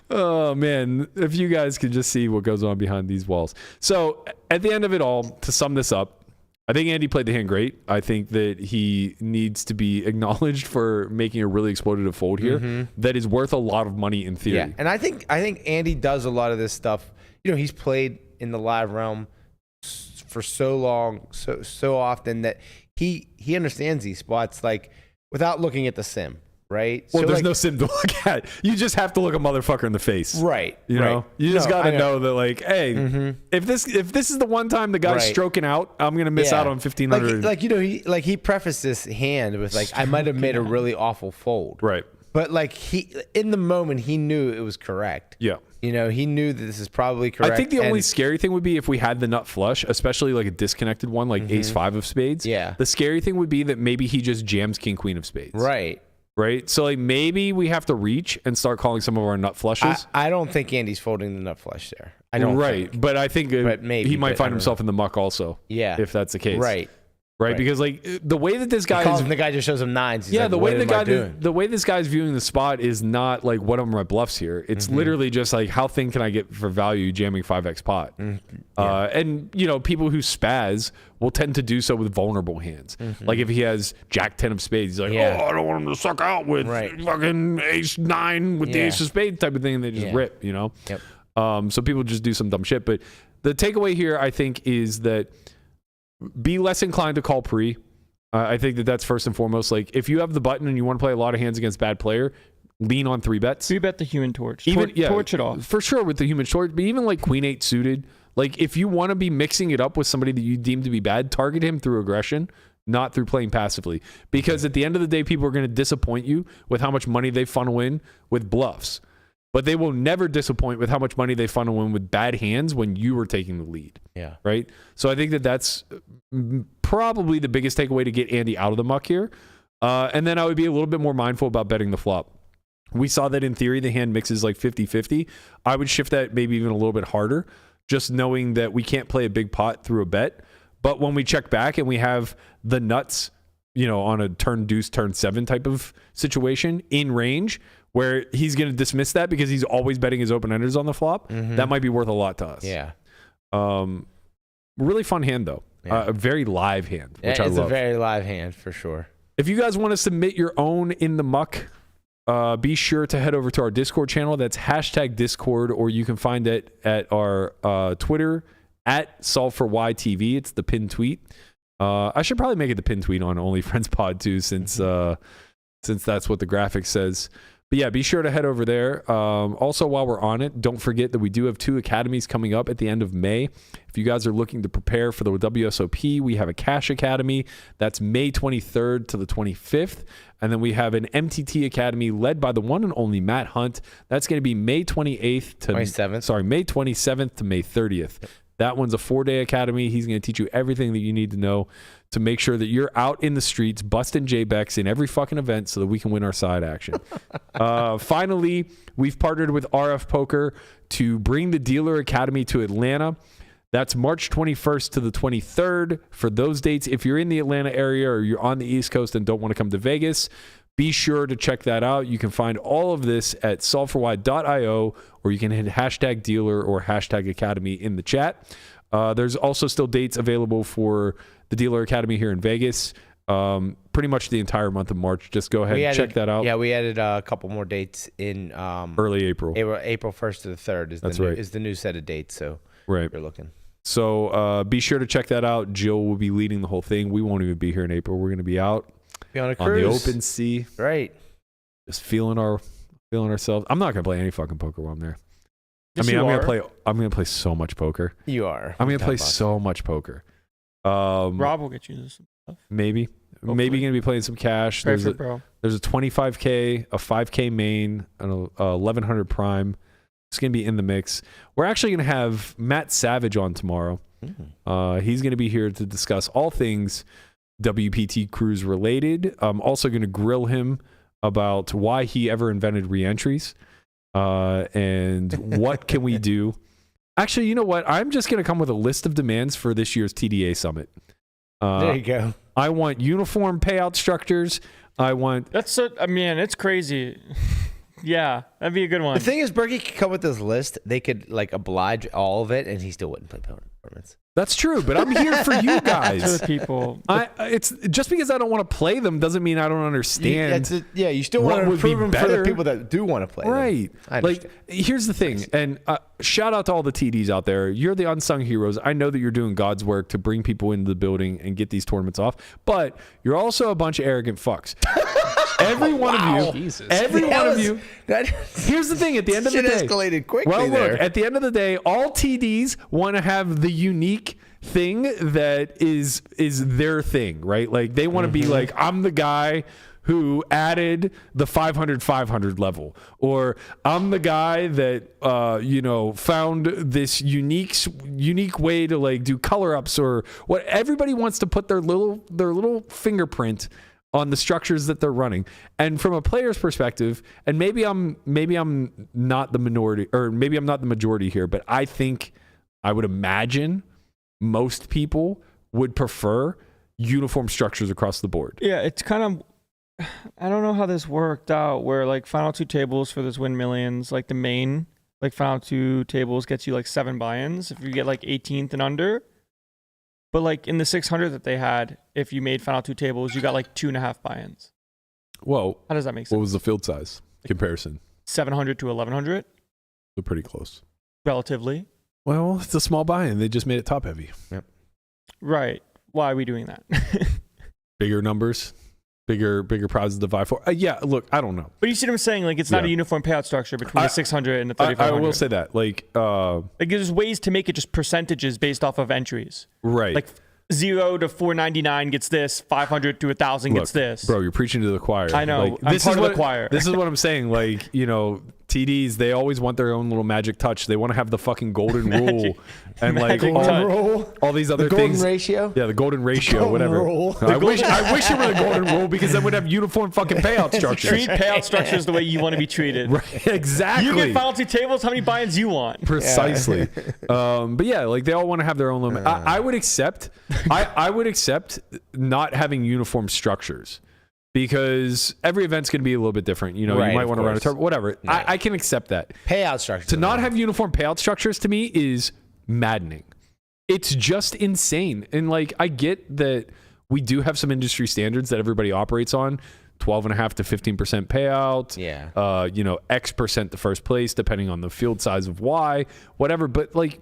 Oh man, if you guys could just see what goes on behind these walls. So at the end of it all, to sum this up, I think Andy played the hand great. I think that he needs to be acknowledged for making a really exploitative fold here that is worth a lot of money in theory. Yeah, and I think Andy does a lot of this stuff. You know, he's played in the live realm for so long, so often, that he understands these spots like without looking at the sim, right? Well, so there's like, no sim to look at. You just have to look a motherfucker in the face. right. You know, you just got to know that, like, hey, if this is the one time the guy's stroking out, I'm gonna miss out on 1,500. Like you know, he prefaced this hand with like, I might have made a really awful fold, right? But like he, in the moment, he knew it was correct. Yeah. You know, he knew that this is probably correct. I think the only scary thing would be if we had the nut flush, especially like a disconnected one, like ace 5 of spades. Yeah. The scary thing would be that maybe he just jams king queen of spades. Right. Right. So like maybe we have to reach and start calling some of our nut flushes. I don't think Andy's folding the nut flush there. I don't. Right. think. But I think maybe, he might but find himself in the muck also. Yeah. If that's the case. Right. Right. Because like the way that this guy the guy just shows him 9s. He's yeah, like, the way doing? the way this guy's viewing the spot is not like, what are my bluffs here? It's literally just like, how thin can I get for value jamming 5x pot? And you know, people who spaz will tend to do so with vulnerable hands. Like if he has Jack 10 of spades, he's like, oh, I don't want him to suck out with fucking ace 9 with the ace of spades type of thing, and they just rip, you know? Yep. So people just do some dumb shit. But the takeaway here, I think, is that be less inclined to call pre. I think that that's first and foremost. Like if you have the button and you want to play a lot of hands against bad player, lean on 3 bets. 3 bet the human torch. Torch it off. For sure with the human torch, but even like queen 8 suited, like if you want to be mixing it up with somebody that you deem to be bad, target him through aggression, not through playing passively. Because at the end of the day, people are going to disappoint you with how much money they funnel in with bluffs. But they will never disappoint with how much money they funnel in with bad hands when you were taking the lead. Yeah. Right? So I think that that's probably the biggest takeaway to get Andy out of the muck here. And then I would be a little bit more mindful about betting the flop. We saw that in theory, the hand mixes like 50-50. I would shift that maybe even a little bit harder, just knowing that we can't play a big pot through a bet. But when we check back and we have the nuts, you know, on a turn deuce, turn 7 type of situation in range, where he's going to dismiss that because he's always betting his open-enders on the flop, that might be worth a lot to us. Yeah. Really fun hand, though. Yeah. A very live hand, which I love. It's a very live hand, for sure. If you guys want to submit your own in the muck, be sure to head over to our Discord channel. That's #Discord, or you can find it at our Twitter, @SolveForYTV. It's the pinned tweet. I should probably make it the pin tweet on Only Friends Pod too, since that's what the graphic says. But yeah, be sure to head over there. Also, while we're on it, don't forget that we do have 2 academies coming up at the end of May. If you guys are looking to prepare for the WSOP, we have a Cash Academy. That's May 23rd to the 25th. And then we have an MTT Academy led by the one and only Matt Hunt. That's going to be May 28th to May 27th to May 30th. That one's a 4-day academy. He's going to teach you everything that you need to know to make sure that you're out in the streets busting JBECs in every fucking event so that we can win our side action. Finally, we've partnered with RF Poker to bring the Dealer Academy to Atlanta. That's March 21st to the 23rd. For those dates, if you're in the Atlanta area or you're on the East Coast and don't want to come to Vegas, be sure to check that out. You can find all of this at solveforwhy.io, or you can hit hashtag dealer or hashtag academy in the chat. There's also still dates available for the Dealer Academy here in Vegas. Pretty much the entire month of March. Just go ahead and check that out. Yeah, we added a couple more dates in early April. April 1st to the 3rd is the new set of dates. So right, you're looking. So be sure to check that out. Jill will be leading the whole thing. We won't even be here in April. We're going to be out. Be on a cruise. On the open sea. Right. Just feeling ourselves. I'm not gonna play any fucking poker while I'm there. Yes, I'm gonna play so much poker. You are. I'm gonna play so much poker. Rob will get you some stuff. Maybe. Hopefully. Maybe gonna be playing some cash. There's a 25K, a 5K main, and a 1100 prime. It's gonna be in the mix. We're actually gonna have Matt Savage on tomorrow. He's gonna be here to discuss all things WPT cruise related. I'm also going to grill him about why he ever invented reentries and what can we do. Actually, you know what? I'm just going to come with a list of demands for this year's TDA summit. There you go. I want uniform payout structures. It's crazy. Yeah, that'd be a good one. The thing is, Berkey could come with this list. They could like oblige all of it, and he still wouldn't play tournaments. That's true, but I'm here for you guys. For the people. It's just because I don't want to play them doesn't mean I don't understand. You still want to improve them for the people that do want to play them. Right. Like, here's the thing, and shout out to all the TDs out there. You're the unsung heroes. I know that you're doing God's work to bring people into the building and get these tournaments off, but you're also a bunch of arrogant fucks. Every one of you. Jesus. Every one of you. Here's the thing. At the end of the day, escalated quickly. Well, look. At the end of the day, all TDs want to have the unique thing that is their thing, right? Like they want to be like, I'm the guy who added the 500 level, or I'm the guy that found this unique way to like do color ups, or what. Everybody wants to put their little fingerprint on the structures that they're running. And from a player's perspective, and maybe I'm not the minority, or maybe I'm not the majority here, but I would imagine most people would prefer uniform structures across the board. Yeah, it's kind of, I don't know how this worked out, where like final 2 tables for this Win Millions, like the main, like final 2 tables gets you like 7 buy-ins if you get like 18th and under. But like in the 600 that they had, if you made final 2 tables, you got like 2.5 buy-ins. Whoa. How does that make sense? What was the field size comparison? 700 to 1100. So pretty close. Relatively. Well, it's a small buy-in. They just made it top heavy. Yep. Right. Why are we doing that? Bigger numbers, bigger prizes to vie for. Yeah, look, I don't know. But you see what I'm saying? Like, it's not a uniform payout structure between the 600 and the 3500. I will say that. Like there's ways to make it just percentages based off of entries. Right. Like 0 to 499 gets this, 500 to 1,000 gets this. Bro, you're preaching to the choir. I know. Like, I'm part of the choir. This is what I'm saying. Like, TDs, they always want their own little magic touch. They want to have the fucking golden rule and like all these other things. The golden ratio? Yeah, the golden ratio, whatever. I wish it were the golden rule, because then we'd have uniform fucking payout structures. Treat payout structures the way you want to be treated. Right, exactly. You get final 2 tables, how many buy-ins you want? Precisely. But yeah, like they all want to have their own limit. I would accept not having uniform structures, because every event's going to be a little bit different. You might want to run a tournament, whatever. Yeah. I can accept that. Payout structures. To not have uniform payout structures, to me, is maddening. It's just insane. And like, I get that we do have some industry standards that everybody operates on. 12.5 to 15% payout. Yeah. X% to first place, depending on the field size of Y, whatever. But like,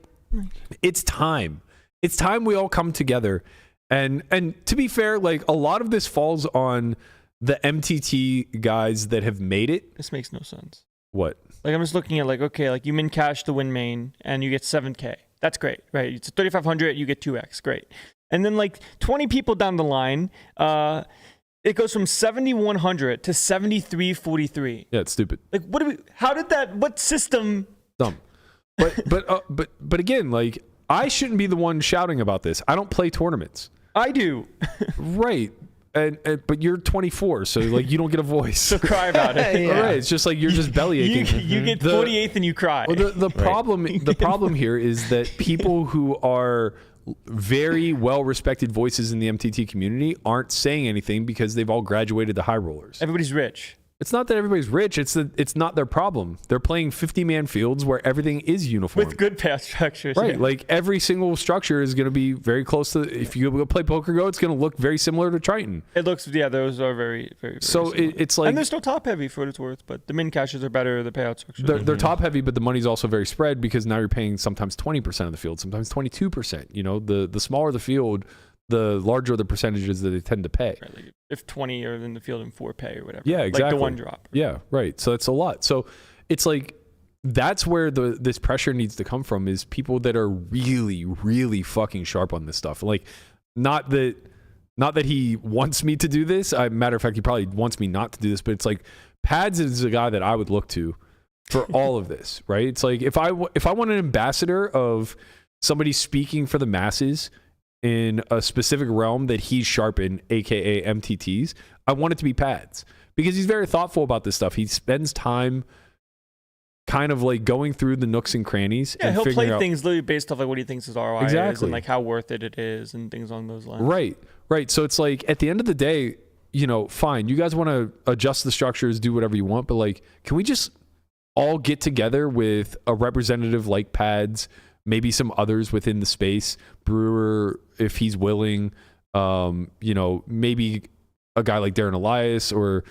it's time. It's time we all come together And to be fair, like a lot of this falls on the MTT guys that have made it. This makes no sense. What? Like I'm just looking at like, okay, like you min cash the win main and you get 7K. That's great, right? It's 3,500, you get 2x, great. And then like 20 people down the line, it goes from 7,100 to 7,343. Yeah, it's stupid. Like what system? Dumb. But again, like I shouldn't be the one shouting about this. I don't play tournaments. I do. Right. And but you're 24, so like you don't get a voice. So cry about it. Yeah. Right. It's just like you're just belly aching. You get 48th and you cry. Well, the problem here is that people who are very well respected voices in the MTT community aren't saying anything because they've all graduated to high rollers. Everybody's rich. It's not that everybody's rich. It's not their problem. They're playing 50-man fields where everything is uniform. With good payout structures. Right. Yeah. Like every single structure is going to be very close to, if you go play Poker Go, it's going to look very similar to Triton. It looks, those are very, very, very so similar. it's like. And there's no top heavy for what it's worth, but the min caches are better, the payout structure. They're top heavy, but the money's also very spread because now you're paying sometimes 20% of the field, sometimes 22%. You know, the smaller the field, the larger the percentages that they tend to pay. Right, like if 20 are in the field and 4 pay or whatever. Yeah, exactly. Like the one drop. Yeah, right. So it's a lot. So it's like that's where this pressure needs to come from is people that are really, really fucking sharp on this stuff. Like not that he wants me to do this. Matter of fact, he probably wants me not to do this, but it's like Pads is a guy that I would look to for all of this, right? It's like if I want an ambassador of somebody speaking for the masses in a specific realm that he's sharp in, aka MTTs, I want it to be Pads because he's very thoughtful about this stuff. He spends time kind of like going through the nooks and crannies. Yeah, and he'll play out, things literally based off like what he thinks his ROI is and like how worth it is and things along those lines. Right. So it's like at the end of the day, you know, fine, you guys want to adjust the structures, do whatever you want, but like, can we just all get together with a representative like Pads, maybe some others within the space, Brewer, if he's willing, you know, maybe a guy like Darren Elias or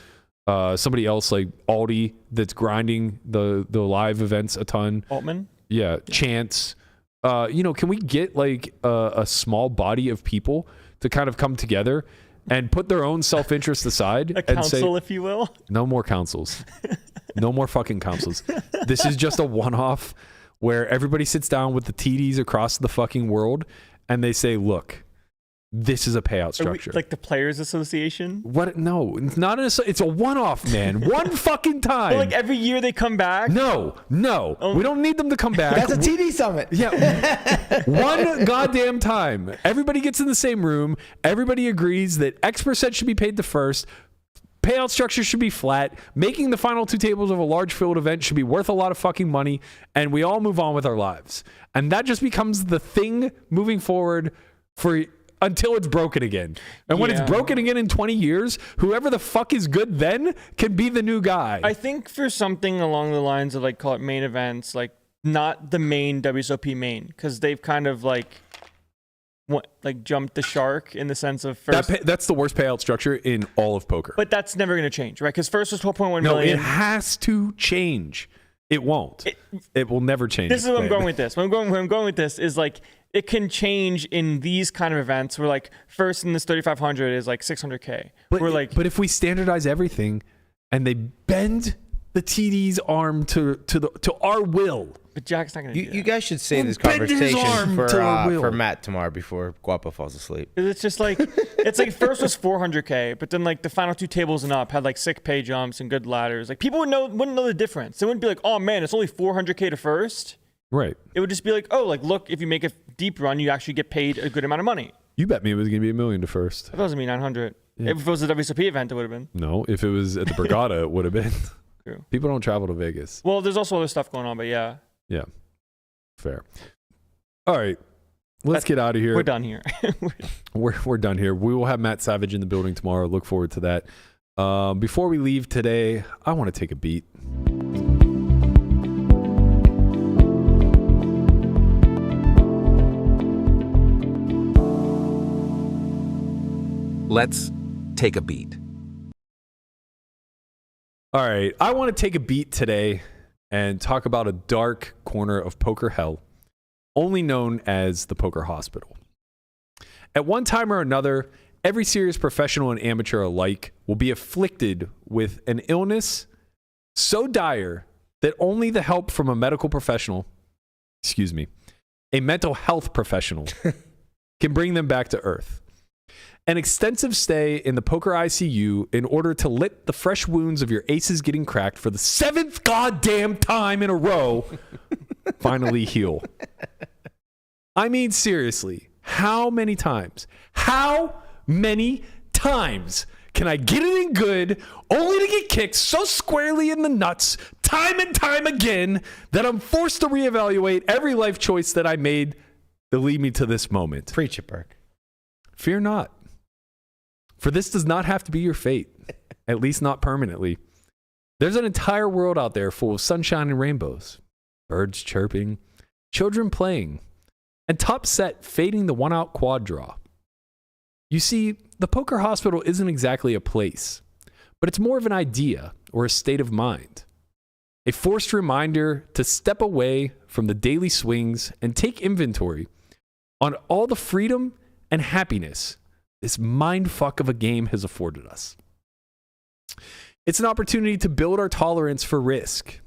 somebody else like Aldi that's grinding the live events a ton. Altman? Yeah. Chance. You know, can we get like a small body of people to kind of come together and put their own self-interest aside A and say, council, if you will. no more councils. No more fucking councils. This is just a one-off where everybody sits down with the TDs across the fucking world and they say, look, this is a payout structure. Like the Players Association? What? No, it's not. It's a one-off, man. One fucking time. But like every year they come back? No. We don't need them to come back. That's a TD summit. Yeah. One goddamn time. Everybody gets in the same room. Everybody agrees that X% should be paid to first. Payout structure should be flat. Making the final 2 tables of a large field event should be worth a lot of fucking money. And we all move on with our lives. And that just becomes the thing moving forward until it's broken again. And when it's broken again in 20 years, whoever the fuck is good then can be the new guy. I think for something along the lines of like, call it main events, like not the main WSOP main, because they've kind of like jumped the shark in the sense of first. That's the worst payout structure in all of poker. But that's never going to change, right? Because first was 12.1 no, million. it has to change. It won't. It will never change. This is where I'm going with this. Where I'm going with this is like it can change in these kind of events where like first in this 3,500 is like 600K. But if we standardize everything and they bend the TD's arm to our will. But Jack's not going to do that. You guys should save this bend his conversation arm to our will. for Matt tomorrow before Guapo falls asleep. It's just like, it's like first was 400K, but then like the final 2 tables and up had like sick pay jumps and good ladders. Like people wouldn't know the difference. They wouldn't be like, oh man, it's only 400K to first. Right. It would just be like, oh, like look, if you make a deep run, you actually get paid a good amount of money. You bet me it was going to be $1 million to first. That doesn't mean 900. Yeah. If it was a WSOP event, it would have been. No, if it was at the Borgata, it would have been. True. People don't travel to Vegas. Well, there's also other stuff going on, but yeah. Yeah. Fair. All right. Let's get out of here. We're done here. We're done here. We will have Matt Savage in the building tomorrow. Look forward to that. Before we leave today, I want to take a beat. Let's take a beat. All right. I want to take a beat today and talk about a dark corner of poker hell, only known as the poker hospital. At one time or another, every serious professional and amateur alike will be afflicted with an illness so dire that only the help from a medical professional, a mental health professional, can bring them back to earth. An extensive stay in the poker ICU in order to let the fresh wounds of your aces getting cracked for the 7th goddamn time in a row finally heal. I mean, seriously, how many times can I get it in good only to get kicked so squarely in the nuts time and time again that I'm forced to reevaluate every life choice that I made that lead me to this moment? Preach it, Burke. Fear not, for this does not have to be your fate, at least not permanently. There's an entire world out there full of sunshine and rainbows, birds chirping, children playing, and top set fading the one-out quad draw. You see, the poker hospital isn't exactly a place, but it's more of an idea or a state of mind. A forced reminder to step away from the daily swings and take inventory on all the freedom and happiness this mindfuck of a game has afforded us. It's an opportunity to build our tolerance for risk,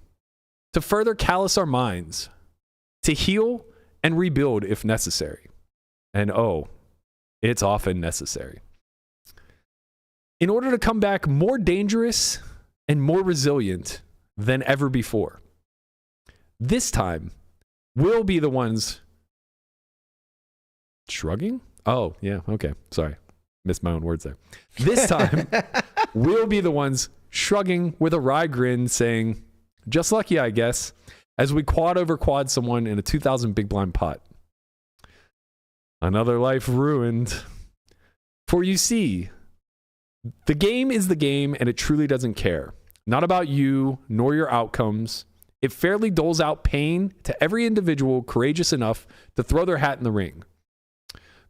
to further callous our minds, to heal and rebuild if necessary. And it's often necessary. In order to come back more dangerous and more resilient than ever before. This time, we'll be the ones shrugging? Oh, yeah, okay. Sorry. Missed my own words there. This time, we'll be the ones shrugging with a wry grin saying, just lucky, I guess, as we quad over quad someone in a 2,000 big blind pot. Another life ruined. For you see, the game is the game and it truly doesn't care. Not about you, nor your outcomes. It fairly doles out pain to every individual courageous enough to throw their hat in the ring.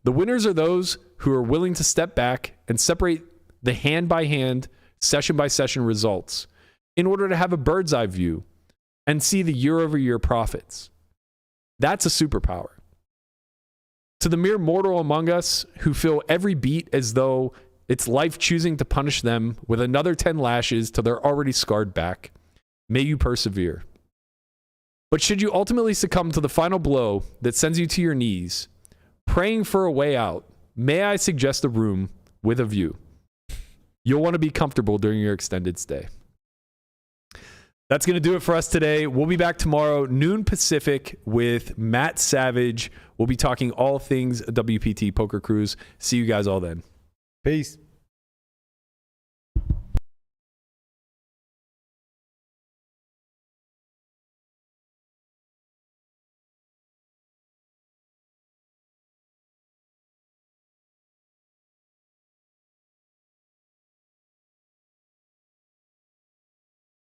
The winners are those who are willing to step back and separate the hand-by-hand, session-by-session results in order to have a bird's eye view and see the year-over-year profits. That's a superpower. To the mere mortal among us who feel every beat as though it's life choosing to punish them with another 10 lashes to their already scarred back, may you persevere. But should you ultimately succumb to the final blow that sends you to your knees, praying for a way out, may I suggest a room with a view. You'll want to be comfortable during your extended stay. That's going to do it for us today. We'll be back tomorrow, noon Pacific, with Matt Savage. We'll be talking all things WPT Poker Cruise. See you guys all then. Peace.